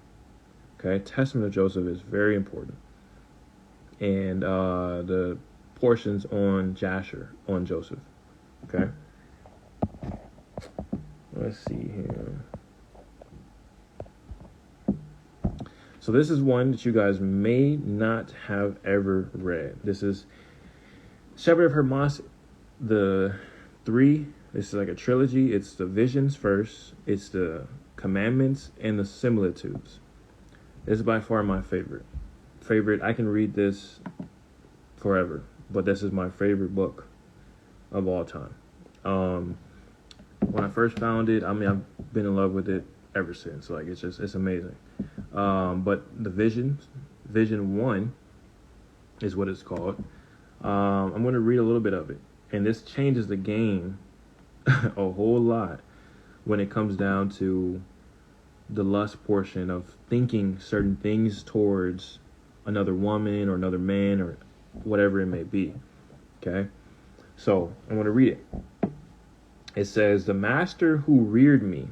Okay, Testament of Joseph is very important. And the portions on Jasher, on Joseph. Okay, let's see here. So this is one that you guys may not have ever read. This is Shepherd of Hermas, the 3. This is like a trilogy. It's the visions first, it's the commandments, and the similitudes. This is by far my favorite. I can read this forever, but this is my favorite book of all time. When I first found it, I mean, I've been in love with it ever since. Like, it's amazing. But the vision 1 is what it's called. I'm going to read a little bit of it, and this changes the game a whole lot when it comes down to the lust portion of thinking certain things towards another woman or another man or whatever it may be. Okay, so I'm going to read it. It says, the master who reared me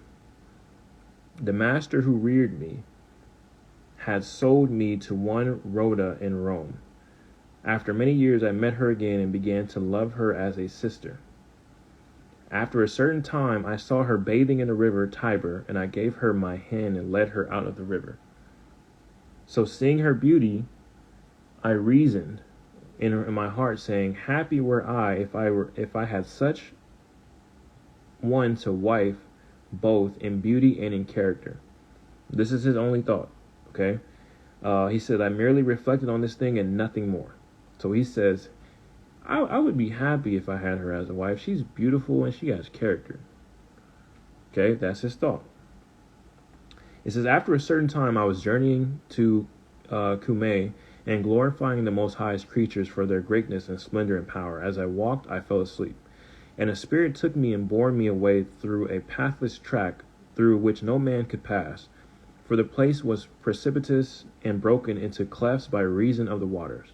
had sold me to one Rhoda in Rome. After many years, I met her again and began to love her as a sister. After a certain time, I saw her bathing in the river Tiber, and I gave her my hand and led her out of the river. So seeing her beauty, I reasoned in my heart, saying, happy were I if I had such one to wife, both in beauty and in character. This is his only thought. Okay, he said, I merely reflected on this thing and nothing more. So he says, I would be happy if I had her as a wife. She's beautiful and she has character. Okay, that's his thought. It says, after a certain time, I was journeying to Cumae and glorifying the Most High's creatures for their greatness and splendor and power. As I walked, I fell asleep. And a spirit took me and bore me away through a pathless track through which no man could pass, for the place was precipitous and broken into clefts by reason of the waters.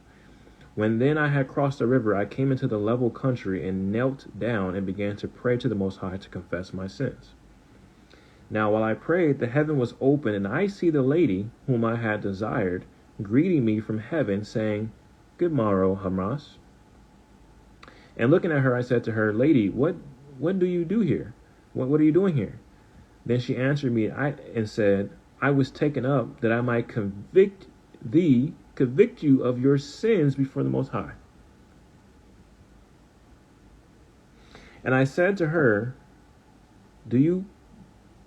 When then I had crossed the river, I came into the level country and knelt down and began to pray to the Most High to confess my sins. Now while I prayed, the heaven was open, and I see the lady whom I had desired greeting me from heaven, saying, Good morrow, Hermas. And looking at her, I said to her, Lady, what do you do here? What are you doing here? Then she answered me and said, I was taken up that I might convict you of your sins before the Most High. And I said to her, Do you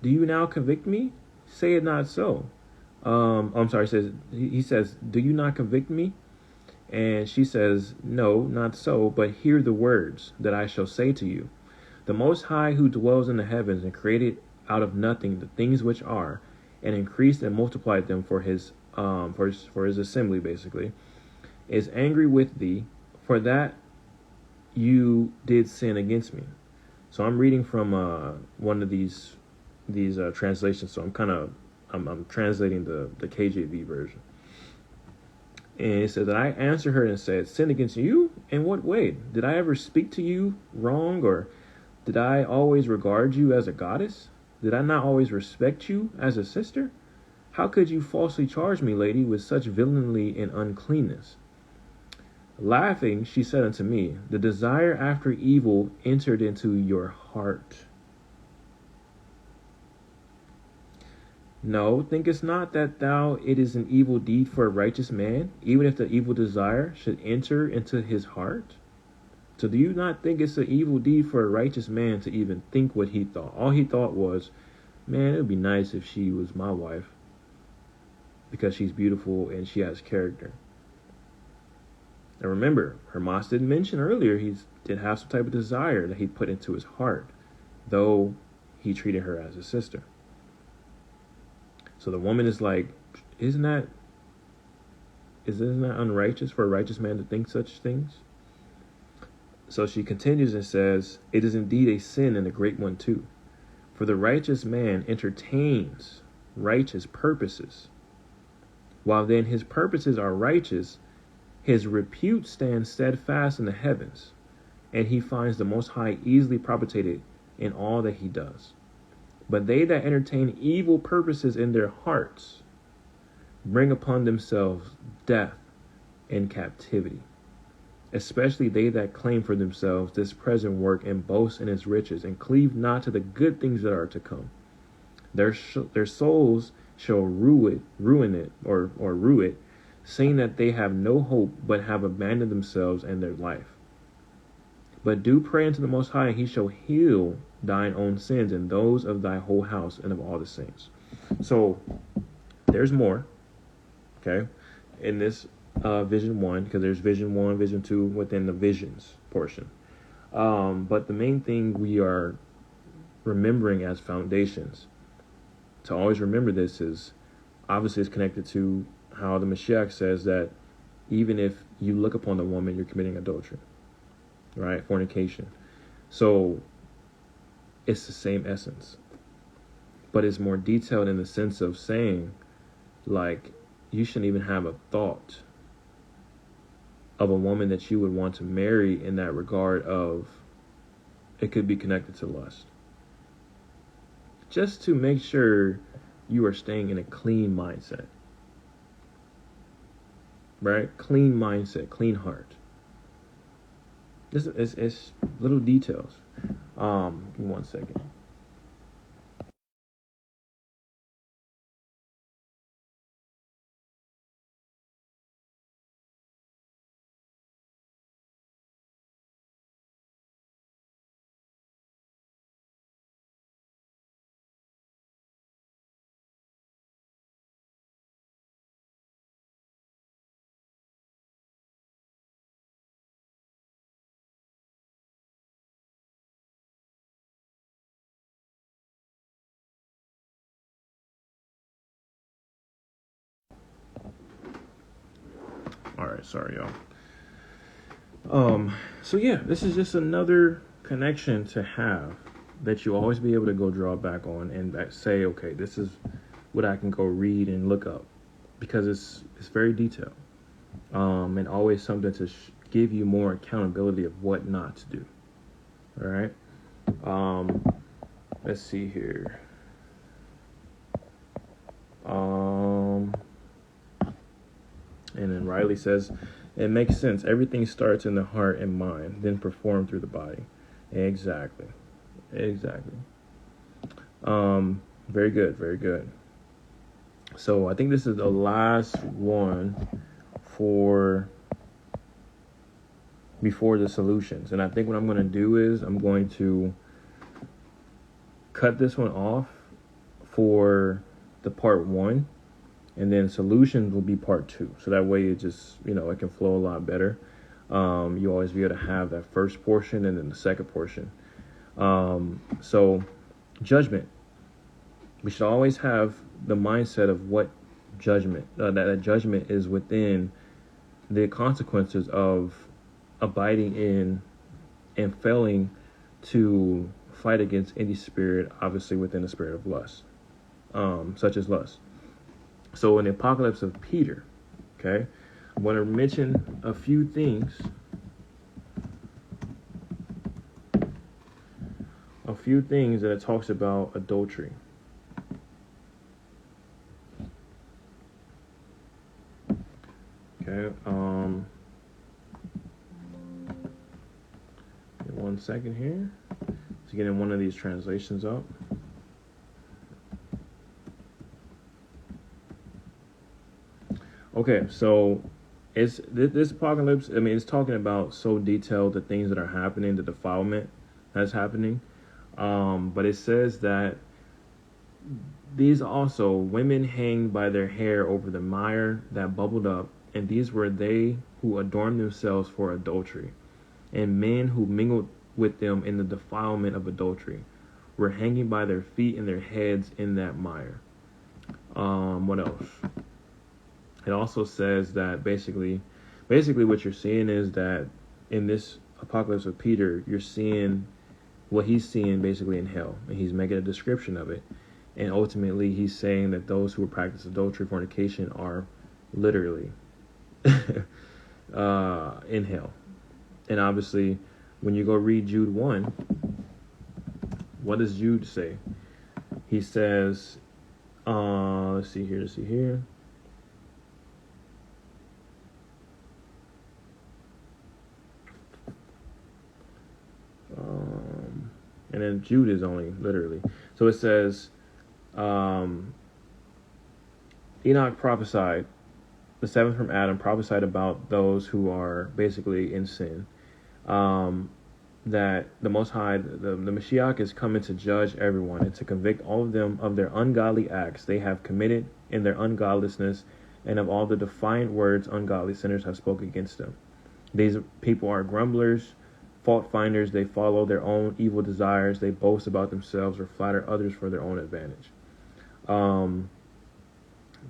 now convict me? Say it not so. I'm sorry. He says, "Do you not convict me?" And she says, "No, not so, but hear the words that I shall say to you. The Most High, who dwells in the heavens and created out of nothing the things which are, and increased and multiplied them for his assembly, basically, is angry with thee, for that you did sin against me." So I'm reading from one of these translations. So I'm translating the KJV version. And it says that I answered her and said, "Sin against you? In what way? Did I ever speak to you wrong, or did I always regard you as a goddess? Did I not always respect you as a sister? How could you falsely charge me, lady, with such villainy and uncleanness?" Laughing, she said unto me, "The desire after evil entered into your heart. No, thinkest not that it is an evil deed for a righteous man, even if the evil desire should enter into his heart? So do you not think it's an evil deed for a righteous man to even think what he thought? All he thought was, man, it would be nice if she was my wife because she's beautiful and she has character." And remember, Hermas didn't mention earlier he did have some type of desire that he put into his heart, though he treated her as a sister. So the woman is like, isn't that unrighteous for a righteous man to think such things? So she continues and says, "It is indeed a sin, and a great one too. For the righteous man entertains righteous purposes. While then his purposes are righteous, his repute stands steadfast in the heavens, and he finds the Most High easily propitiated in all that he does. But they that entertain evil purposes in their hearts bring upon themselves death and captivity, especially they that claim for themselves this present work and boast in its riches, and cleave not to the good things that are to come. Their souls shall rue it, saying that they have no hope, but have abandoned themselves and their life. But do pray unto the Most High, and he shall heal thine own sins and those of thy whole house and of all the saints." So there's more, okay, in this vision 1, because there's vision 1, vision 2 within the visions portion. But the main thing we are remembering as foundations to always remember this is, obviously it's connected to how the Mashiach says that even if you look upon the woman, you're committing adultery, right? Fornication. So it's the same essence, but it's more detailed in the sense of saying, like, you shouldn't even have a thought of a woman that you would want to marry in that regard of it could be connected to lust. Just to make sure you are staying in a clean mindset, right? Clean mindset, clean heart. This is little details. Give me 1 second. All right, sorry, y'all. So yeah, this is just another connection to have that you always be able to go draw back on and say, okay, this is what I can go read and look up, because it's very detailed, and always something to give you more accountability of what not to do. All right. Let's see here. And then Riley says, it makes sense. Everything starts in the heart and mind, then performed through the body. Exactly. Very good, very good. So I think this is the last one before the solutions. And I think what I'm going to do is I'm going to cut this one off for the part 1. And then solutions will be part 2. So that way it just, it can flow a lot better. You always be able to have that first portion and then the second portion. So judgment. We should always have the mindset of what judgment, that judgment is within the consequences of abiding in and failing to fight against any spirit, obviously within the spirit of lust, such as lust. So in the apocalypse of Peter, okay, I want to mention a few things. That it talks about adultery. Okay, one second here. To get in one of these translations up. Okay, so it's this apocalypse. I mean, it's talking about so detailed the things that are happening, the defilement that's happening. But it says that these also women hanged by their hair over the mire that bubbled up, and these were they who adorned themselves for adultery, and men who mingled with them in the defilement of adultery were hanging by their feet and their heads in that mire. What else? It also says that basically what you're seeing is that in this apocalypse of Peter, you're seeing what he's seeing basically in hell, and he's making a description of it. And ultimately, he's saying that those who practice adultery, fornication, are literally in hell. And obviously, when you go read Jude 1, what does Jude say? He says, let's see here. And then Jude is only literally. So it says, Enoch prophesied, the seventh from Adam, prophesied about those who are basically in sin. That the Most High, the Mashiach is coming to judge everyone and to convict all of them of their ungodly acts they have committed in their ungodlessness, and of all the defiant words ungodly sinners have spoken against them. These people are grumblers, fault finders. They follow their own evil desires. They boast about themselves or flatter others for their own advantage.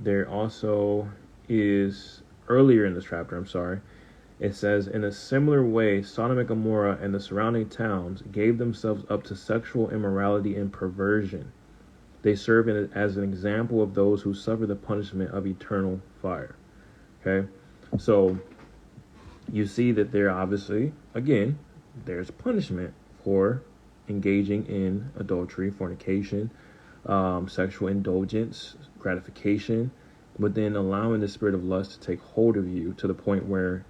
There also is, earlier in this chapter, it says, in a similar way, Sodom and Gomorrah and the surrounding towns gave themselves up to sexual immorality and perversion. They serve as an example of those who suffer the punishment of eternal fire. Okay, so you see that there obviously, again, there's punishment for engaging in adultery, fornication, sexual indulgence, gratification, but then allowing the spirit of lust to take hold of you to the point where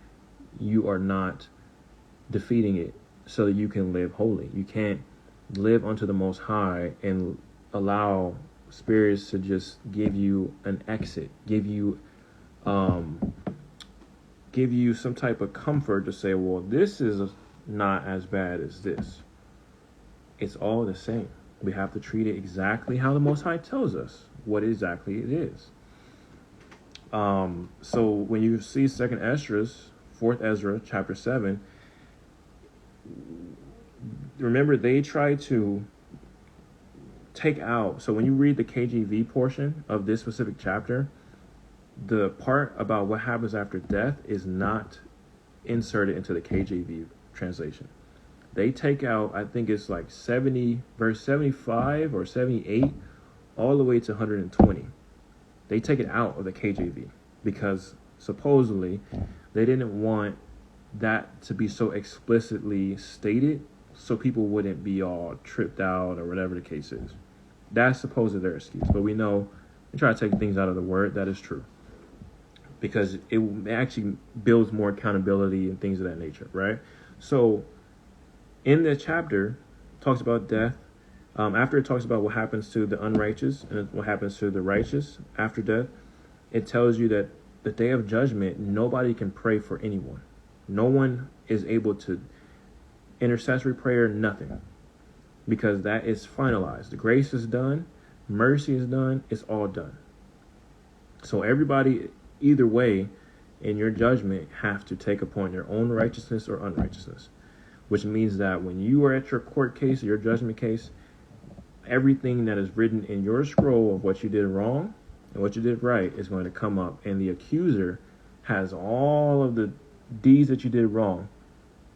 you are not defeating it so that you can live holy. You can't live unto the Most High and allow spirits to just give you an exit, give you some type of comfort to say, well, this is not as bad as this. It's all the same. We have to treat it exactly how the Most High tells us what exactly it is. So when you see 2nd Esdras, 4th Ezra, chapter 7, remember they try to take out, so when you read the KJV portion of this specific chapter, the part about what happens after death is not inserted into the KJV translation. They take out, I think it's like 70, verse 75 or 78, all the way to 120. They take it out of the KJV because supposedly they didn't want that to be so explicitly stated so people wouldn't be all tripped out or whatever the case is. That's supposedly their excuse. But we know they try to take things out of the word. That is true. Because it actually builds more accountability and things of that nature, right? So in the chapter, it talks about death. After it talks about what happens to the unrighteous and what happens to the righteous after death, it tells you that the day of judgment, nobody can pray for anyone. No one is able to intercessory prayer, nothing. Because that is finalized. The grace is done. Mercy is done. It's all done. So everybody, either way, in your judgment, have to take upon their own righteousness or unrighteousness, which means that when you are at your court case or your judgment case, everything that is written in your scroll of what you did wrong and what you did right is going to come up, and the accuser has all of the deeds that you did wrong.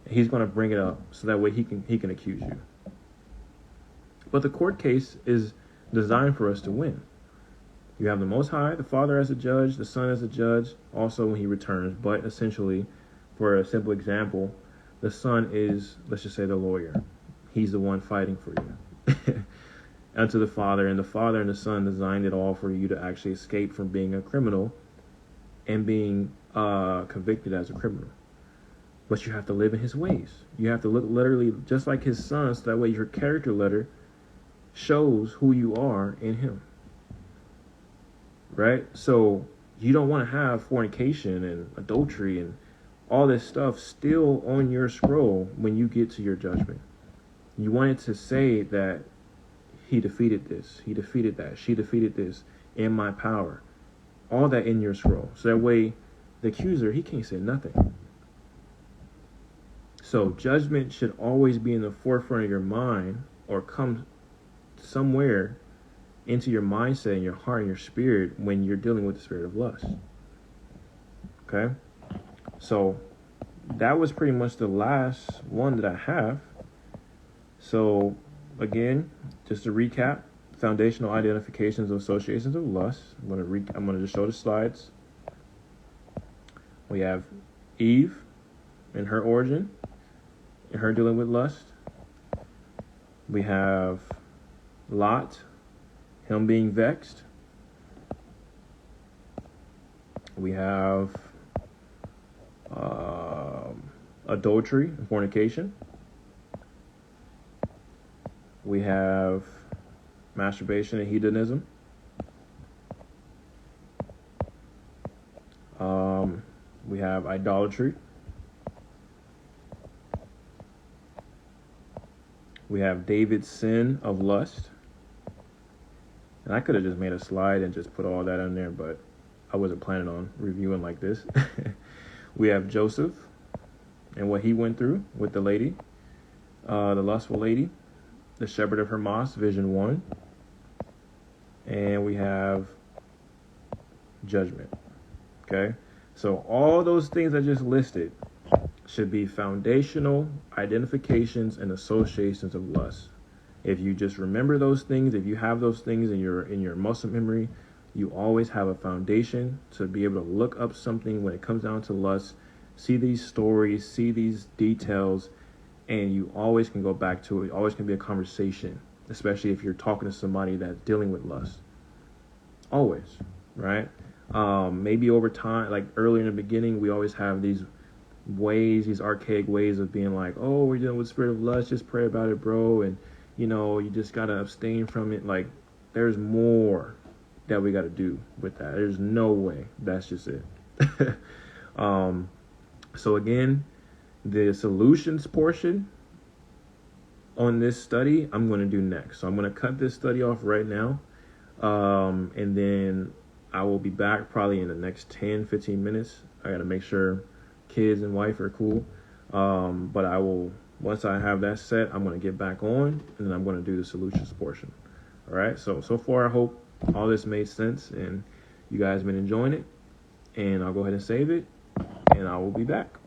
He's going to bring it up so that way he can accuse you. But the court case is designed for us to win. You have the Most High, the Father as a judge, the Son as a judge, also when he returns. But essentially, for a simple example, the Son is, let's just say, the lawyer. He's the one fighting for you. Unto the Father, and the Father and the Son designed it all for you to actually escape from being a criminal and being convicted as a criminal. But you have to live in his ways. You have to look literally just like his Son, so that way your character letter shows who you are in him. Right? So you don't want to have fornication and adultery and all this stuff still on your scroll when you get to your judgment. You want it to say that he defeated this, he defeated that, she defeated this in my power. All that in your scroll. So that way the accuser, he can't say nothing. So judgment should always be in the forefront of your mind, or come somewhere into your mindset and your heart and your spirit when you're dealing with the spirit of lust. Okay? So that was pretty much the last one that I have. So again, just to recap, foundational identifications of associations of lust. I'm going to just show the slides. We have Eve and her origin and her dealing with lust. We have Lot, him being vexed. We have adultery and fornication. We have masturbation and hedonism. We have idolatry. We have David's sin of lust. And I could have just made a slide and just put all that in there, but I wasn't planning on reviewing like this. We have Joseph and what he went through with the lady, the lustful lady, the shepherd of Hermas, vision 1. And we have judgment. Okay? So all those things I just listed should be foundational identifications and associations of lust. If you just remember those things, if you have those things in your muscle memory, you always have a foundation to be able to look up something when it comes down to lust, see these stories, see these details, and you always can go back to it. Always can be a conversation, especially if you're talking to somebody that's dealing with lust. Always, right? Maybe over time, like earlier in the beginning, we always have these ways, these archaic ways of being like, oh, we're dealing with spirit of lust, just pray about it, bro, and you just gotta abstain from it. Like, there's more that we gotta do with that. There's no way. That's just it. So again, the solutions portion on this study, I'm going to do next. So I'm going to cut this study off right now. And then I will be back probably in the next 10, 15 minutes. I got to make sure kids and wife are cool. But I will, once I have that set, I'm going to get back on, and then I'm going to do the solutions portion. All right. So far, I hope all this made sense and you guys been enjoying it. And I'll go ahead and save it, and I will be back.